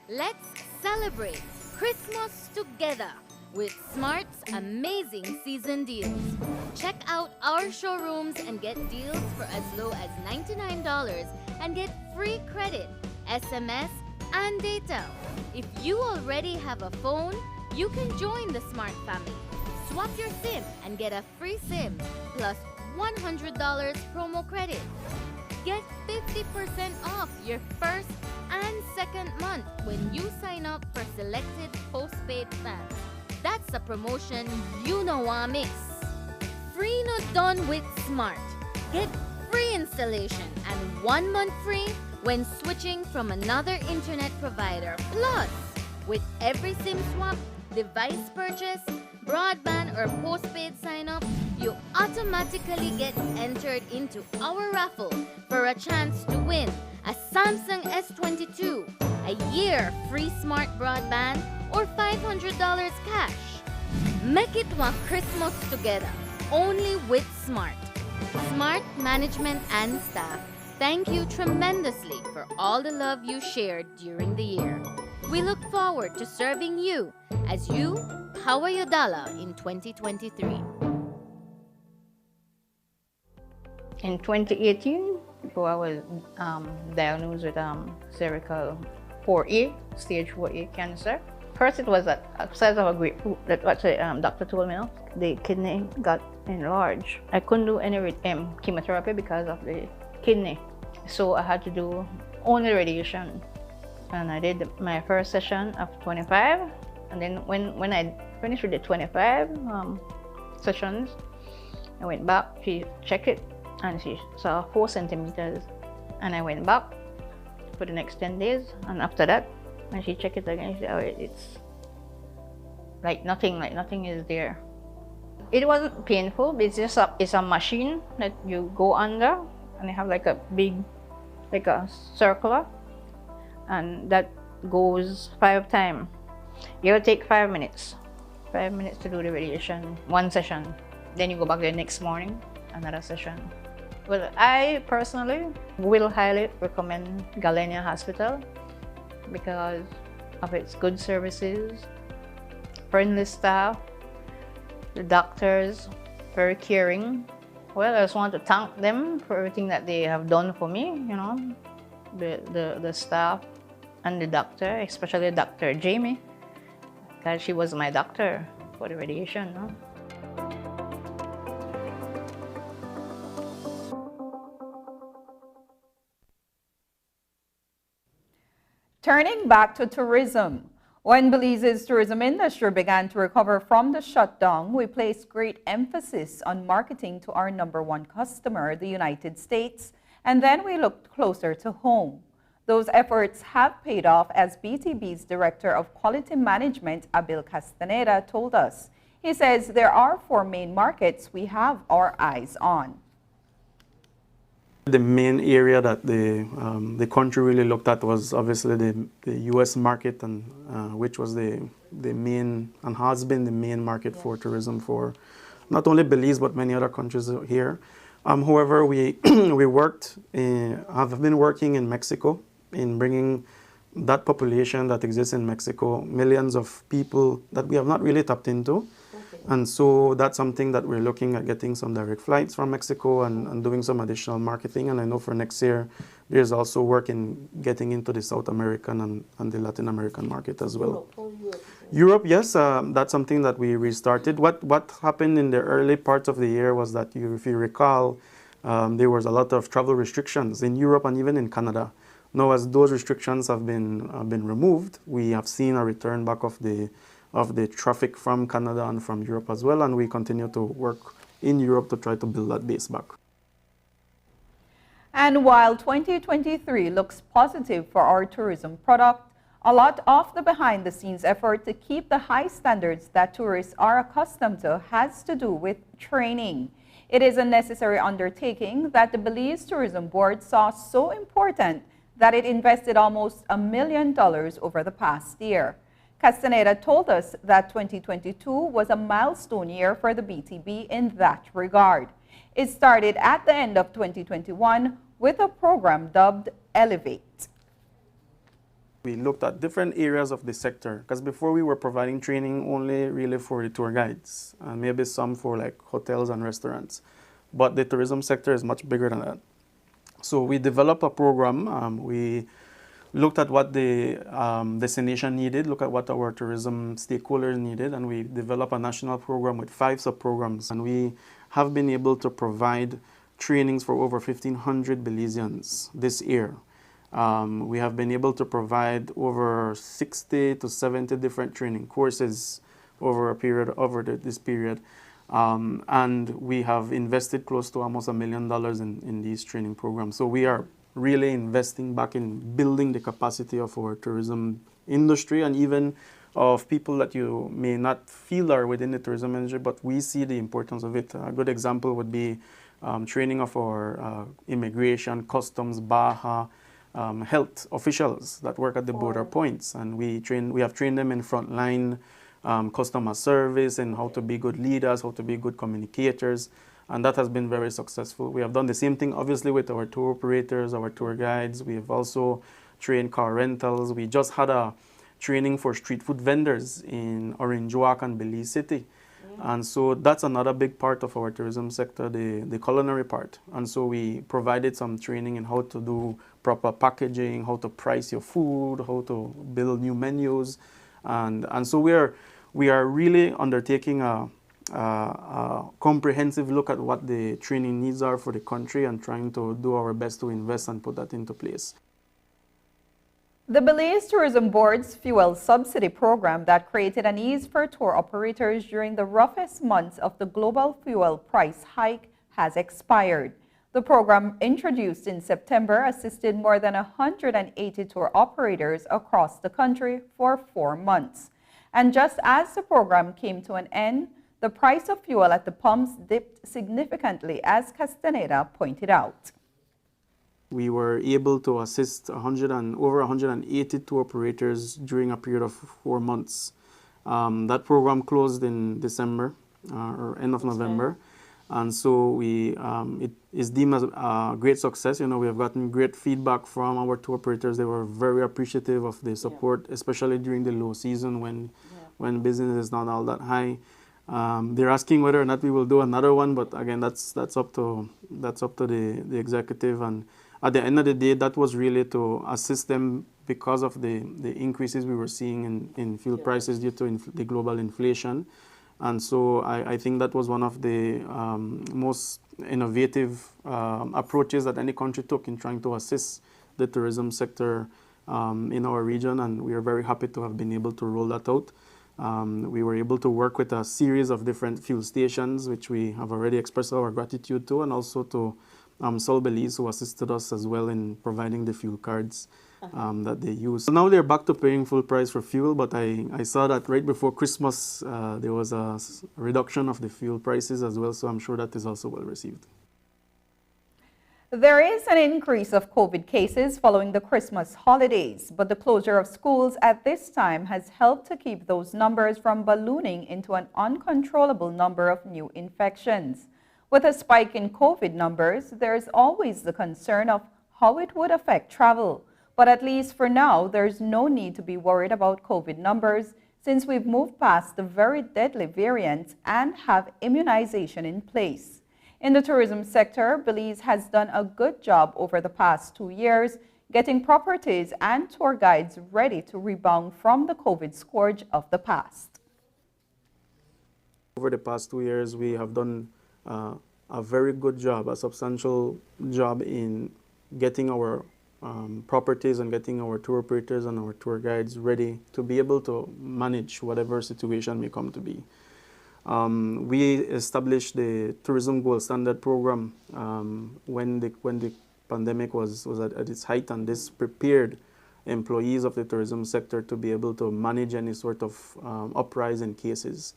Let's celebrate Christmas together with Smart's amazing season deals. Check out our showrooms and get deals for as low as $99 and get free credit, SMS, and data. If you already have a phone, you can join the Smart family. Swap your SIM and get a free SIM plus $100 promo credit. Get 50% off your first and second month when you sign up for selected postpaid plans. That's a promotion you know I miss. Free not done with Smart. Get free installation and 1 month free when switching from another internet provider. Plus, with every SIM swap, device purchase, broadband or postpaid sign up, you automatically get entered into our raffle for a chance to win a Samsung S22, a year free Smart broadband, or $500 cash. Make it one Christmas together, only with Smart. Smart management and staff, thank you tremendously for all the love you shared during the year. We look forward to serving you as you power your dollar in 2023. In 2018, I was diagnosed with cervical 4A, stage 4A cancer. First, it was a size of a grapefruit. That's what the doctor told me. The kidney got enlarged. I couldn't do any chemotherapy because of the kidney. So I had to do only radiation. And I did my first session of 25. And then when I finished with the 25 sessions, I went back, she checked it, and she saw 4 centimeters. And I went back for the next 10 days. And after that, when she checked it again, she said, oh, it's like nothing is there. It wasn't painful, but it's a machine that you go under, and they have like a big, like a circular, and that goes 5 times. It will take 5 minutes. 5 minutes to do the radiation, 1 session. Then you go back the next morning, another session. Well, I personally will highly recommend Galenia Hospital because of its good services, friendly staff, the doctors, very caring. Well, I just want to thank them for everything that they have done for me, you know, the staff and the doctor, especially Dr. Jamie, because she was my doctor for the radiation. No? Turning back to tourism. When Belize's tourism industry began to recover from the shutdown, we placed great emphasis on marketing to our #1 customer, the United States, and then we looked closer to home. Those efforts have paid off, as BTB's Director of Quality Management, Abil Castaneda, told us. He says there are 4 main markets we have our eyes on. The main area that the country really looked at was obviously the U.S. market, and which was the main and has been the main market for tourism for not only Belize, but many other countries here. However, we have been working in Mexico in bringing that population that exists in Mexico, millions of people that we have not really tapped into. And so that's something that we're looking at, getting some direct flights from Mexico and doing some additional marketing. And I know for next year, there's also work in getting into the South American and the Latin American market as well. Europe, yes, that's something that we restarted. What happened in the early parts of the year was that, if you recall, there was a lot of travel restrictions in Europe and even in Canada. Now, as those restrictions have been removed, we have seen a return back of the traffic from Canada and from Europe as well, and we continue to work in Europe to try to build that base back. And while 2023 looks positive for our tourism product, a lot of the behind-the-scenes effort to keep the high standards that tourists are accustomed to has to do with training. It is a necessary undertaking that the Belize Tourism Board saw so important that it invested almost $1 million over the past year. Castaneda told us that 2022 was a milestone year for the BTB in that regard. It started at the end of 2021 with a program dubbed Elevate. We looked at different areas of the sector, because before we were providing training only really for the tour guides and maybe some for like hotels and restaurants. But the tourism sector is much bigger than that. So we developed a program. We looked at what the destination needed, look at what our tourism stakeholders needed, and we developed a national program with 5 sub-programs. And we have been able to provide trainings for over 1,500 Belizeans this year. We have been able to provide over 60 to 70 different training courses over this period. And we have invested close to almost $1 million in these training programs. So we are really investing back in building the capacity of our tourism industry and even of people that you may not feel are within the tourism industry, but we see the importance of it. A good example would be training of our immigration, customs, BAHA, health officials that work at the border points. And we have trained them in frontline customer service and how to be good leaders, how to be good communicators. And that has been very successful. We have done the same thing, obviously, with our tour operators, our tour guides. We have also trained car rentals. We just had a training for street food vendors in Orange Walk and Belize City. And so that's another big part of our tourism sector, the culinary part. And so we provided some training in how to do proper packaging, how to price your food, how to build new menus. And so we are really undertaking a comprehensive look at what the training needs are for the country and trying to do our best to invest and put that into place. The Belize Tourism Board's fuel subsidy program that created an ease for tour operators during the roughest months of the global fuel price hike has expired. The program, introduced in September, assisted more than 180 tour operators across the country for 4 months. And just as the program came to an end, the price of fuel at the pumps dipped significantly, as Castaneda pointed out. We were able to assist over 180 tour operators during a period of 4 months. That program closed in December or end of November. And so it is deemed as a great success. You know, we have gotten great feedback from our tour operators. They were very appreciative of the support, especially during the low season when business is not all that high. They're asking whether or not we will do another one, but again, that's up to the executive. And at the end of the day, that was really to assist them because of the increases we were seeing in fuel prices due to the global inflation. And so I think that was one of the most innovative approaches that any country took in trying to assist the tourism sector in our region, and we are very happy to have been able to roll that out. We were able to work with a series of different fuel stations, which we have already expressed our gratitude to, and also to Sol Belize, who assisted us as well in providing the fuel cards that they use. So now they're back to paying full price for fuel, but I saw that right before Christmas there was a reduction of the fuel prices as well, so I'm sure that is also well received. There is an increase of COVID cases following the Christmas holidays, but the closure of schools at this time has helped to keep those numbers from ballooning into an uncontrollable number of new infections. With a spike in COVID numbers, there is always the concern of how it would affect travel. But at least for now, there's no need to be worried about COVID numbers since we've moved past the very deadly variants and have immunization in place. In the tourism sector, Belize has done a good job over the past 2 years, getting properties and tour guides ready to rebound from the COVID scourge of the past. Over the past 2 years, we have done a very good job, a substantial job in getting our properties and getting our tour operators and our tour guides ready to be able to manage whatever situation may come to be. We established the Tourism Gold Standard program when the pandemic was at its height, and this prepared employees of the tourism sector to be able to manage any sort of uprise in cases.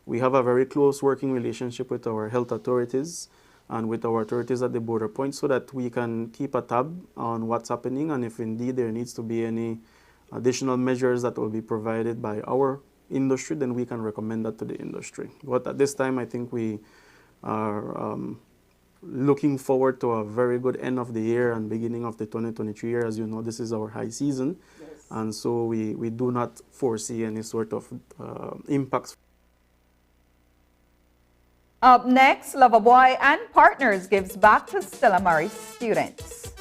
We have a very close working relationship with our health authorities and with our authorities at the border points so that we can keep a tab on what's happening, and if indeed there needs to be any additional measures that will be provided by our industry, then we can recommend that to the industry. But at this time, I think we are looking forward to a very good end of the year and beginning of the 2023 year. As you know, this is our high season, and so we do not foresee any sort of impacts. Up next, Loverboy and Partners gives back to Stella Maris students.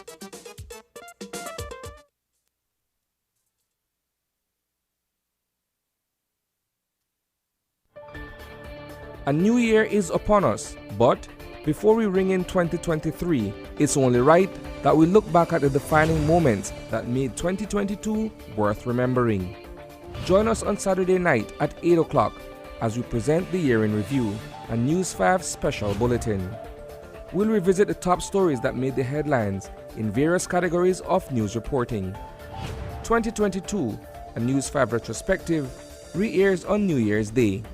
A new year is upon us, but before we ring in 2023, it's only right that we look back at the defining moments that made 2022 worth remembering. Join us on Saturday night at 8 o'clock as we present the year in review, a News 5 special bulletin. We'll revisit the top stories that made the headlines in various categories of news reporting. 2022, a News 5 retrospective, re-airs on New Year's Day.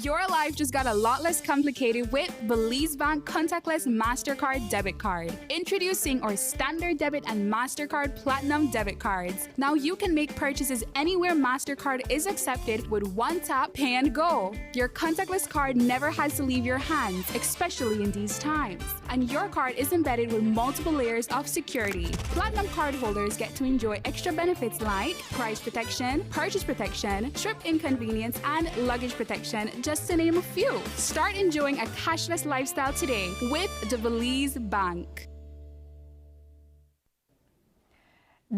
Your life just got a lot less complicated with Belize Bank contactless MasterCard debit card. Introducing our standard debit and MasterCard Platinum debit cards. Now you can make purchases anywhere MasterCard is accepted with one tap, pay and go. Your contactless card never has to leave your hands, especially in these times. And your card is embedded with multiple layers of security. Platinum card holders get to enjoy extra benefits like price protection, purchase protection, trip inconvenience, and luggage protection, just to name a few. Start enjoying a cashless lifestyle today with the Belize Bank.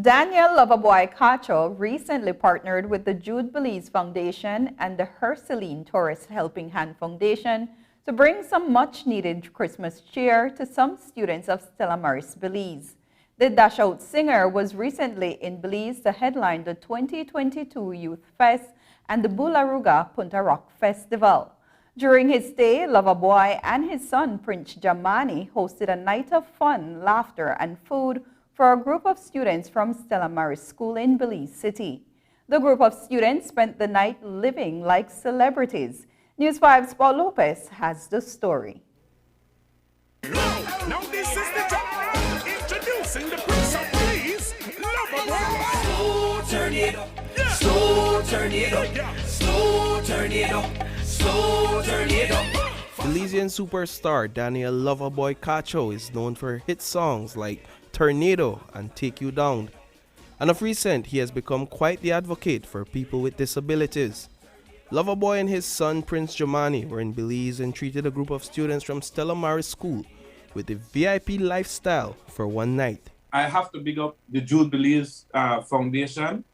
Daniel Loverboy Cacho recently partnered with the Jude Belize Foundation and the Herceline Tourist Helping Hand Foundation to bring some much-needed Christmas cheer to some students of Stella Maris Belize. The dash-out singer was recently in Belize to headline the 2022 Youth Fest and the Bularuga Punta Rock Festival. During his stay, Loverboy and his son Prince Jamani hosted a night of fun, laughter, and food for a group of students from Stella Maris School in Belize City. The group of students spent the night living like celebrities. News 5's Paul Lopez has the story. Now this is the time. Introducing the Prince of Belize, Loverboy. Slow turn it up. Slow turn it up. Slow turn it up. Slow turn it up. Belizean superstar Daniel Loverboy Cacho is known for hit songs like Tornado and Take You Down. And of recent, he has become quite the advocate for people with disabilities. Loverboy and his son Prince Jamani were in Belize and treated a group of students from Stella Maris School with the VIP lifestyle for one night. I have to big up the Jude Belize Foundation.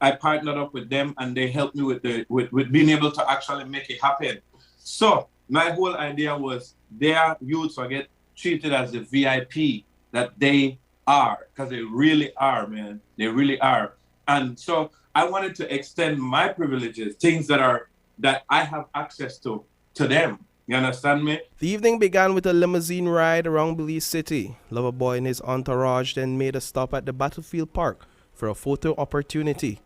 I partnered up with them and they helped me with being able to actually make it happen. So my whole idea was their youths will get treated as the VIP that they are, because they really are, man. They really are. And so I wanted to extend my privileges, things that I have access to them. You understand me? The evening began with a limousine ride around Belize City. Loverboy and his entourage then made a stop at the Battlefield Park for a photo opportunity.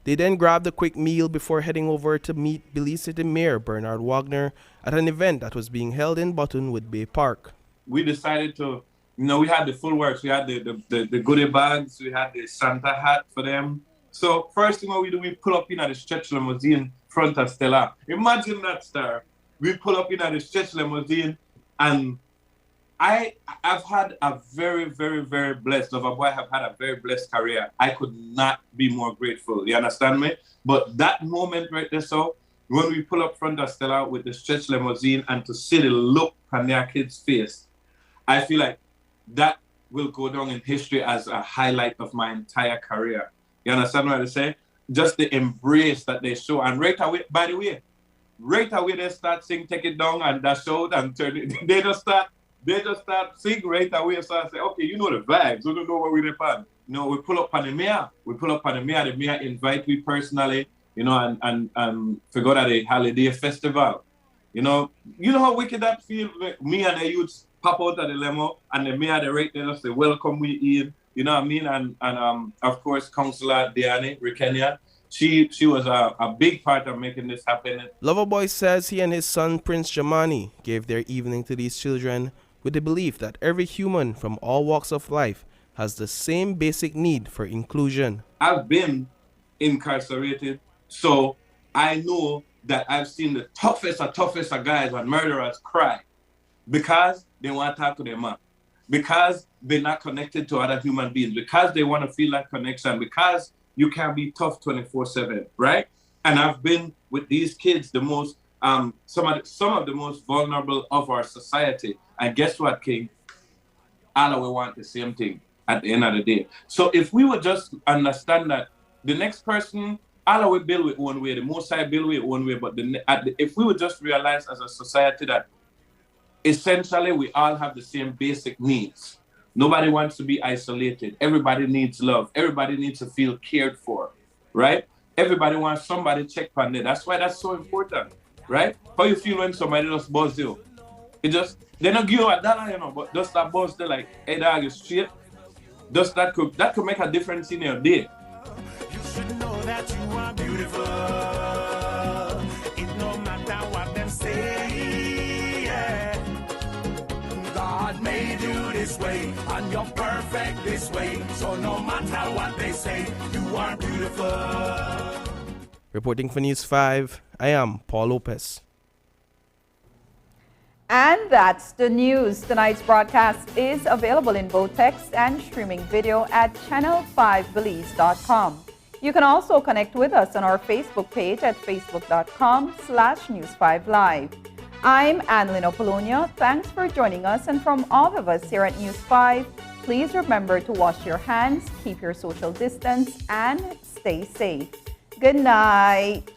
They then grabbed a quick meal before heading over to meet Belize City Mayor Bernard Wagner at an event that was being held in Buttonwood Bay Park. we decided to, we had the full works. We had the goodie bags. We had the Santa hat for them. So first thing what we do, we pull up in at the stretch limousine front of Stella. Imagine that, star. We pull up in at the stretch limousine, and I've had a very, very, very blessed, Loverboy have had a very blessed career. I could not be more grateful. You understand me? But that moment right there, so when we pull up front of Stella with the stretch limousine and to see the look on their kid's face, I feel like that will go down in history as a highlight of my entire career. You understand what I say? Just the embrace that they show. And right away, by the way, right away they start sing Take It Down and Dash Out and turn it. They just start sing right away. So I say, okay, you know the vibes. We don't know what we're on. We pull up on the mayor. The mayor invite me personally, and forgot at a holiday festival. You know how wicked that feel? Me and the youths pop out of the limo and the mayor, the right there, say, welcome we in. You know what I mean? And of course, Councillor Diane Rikenya, she was a big part of making this happen. Loverboy says he and his son Prince Jamani gave their evening to these children with the belief that every human from all walks of life has the same basic need for inclusion. I've been incarcerated, so I know that I've seen the toughest of guys and murderers cry because they want to talk to their mom, because they're not connected to other human beings, because they want to feel that connection, because you can be tough 24/7, right? And I've been with these kids, the most some of the most vulnerable of our society. And guess what, King? All we want the same thing at the end of the day. So if we would just understand that the next person, all we build with one way, the Most High build with one way, but if we would just realize as a society that essentially we all have the same basic needs. Nobody wants to be isolated. Everybody needs love. Everybody needs to feel cared for, right? Everybody wants somebody to check on them. That's why that's so important, right? How you feel when somebody just buzz you? They don't give you $1, but just that buzz, they're like, hey dog, you straight. Just that could make a difference in your day. You should know that you are beautiful. It no matter what them say. Yeah. God made you this way, and you're perfect this way. So no matter what they say, you are beautiful. Reporting for News 5, I am Paul Lopez. And that's the news. Tonight's broadcast is available in both text and streaming video at channel5belize.com. You can also connect with us on our Facebook page at facebook.com/News5Live. I'm Annalyn Apollonia. Thanks for joining us. And from all of us here at News 5, please remember to wash your hands, keep your social distance, and stay safe. Good night.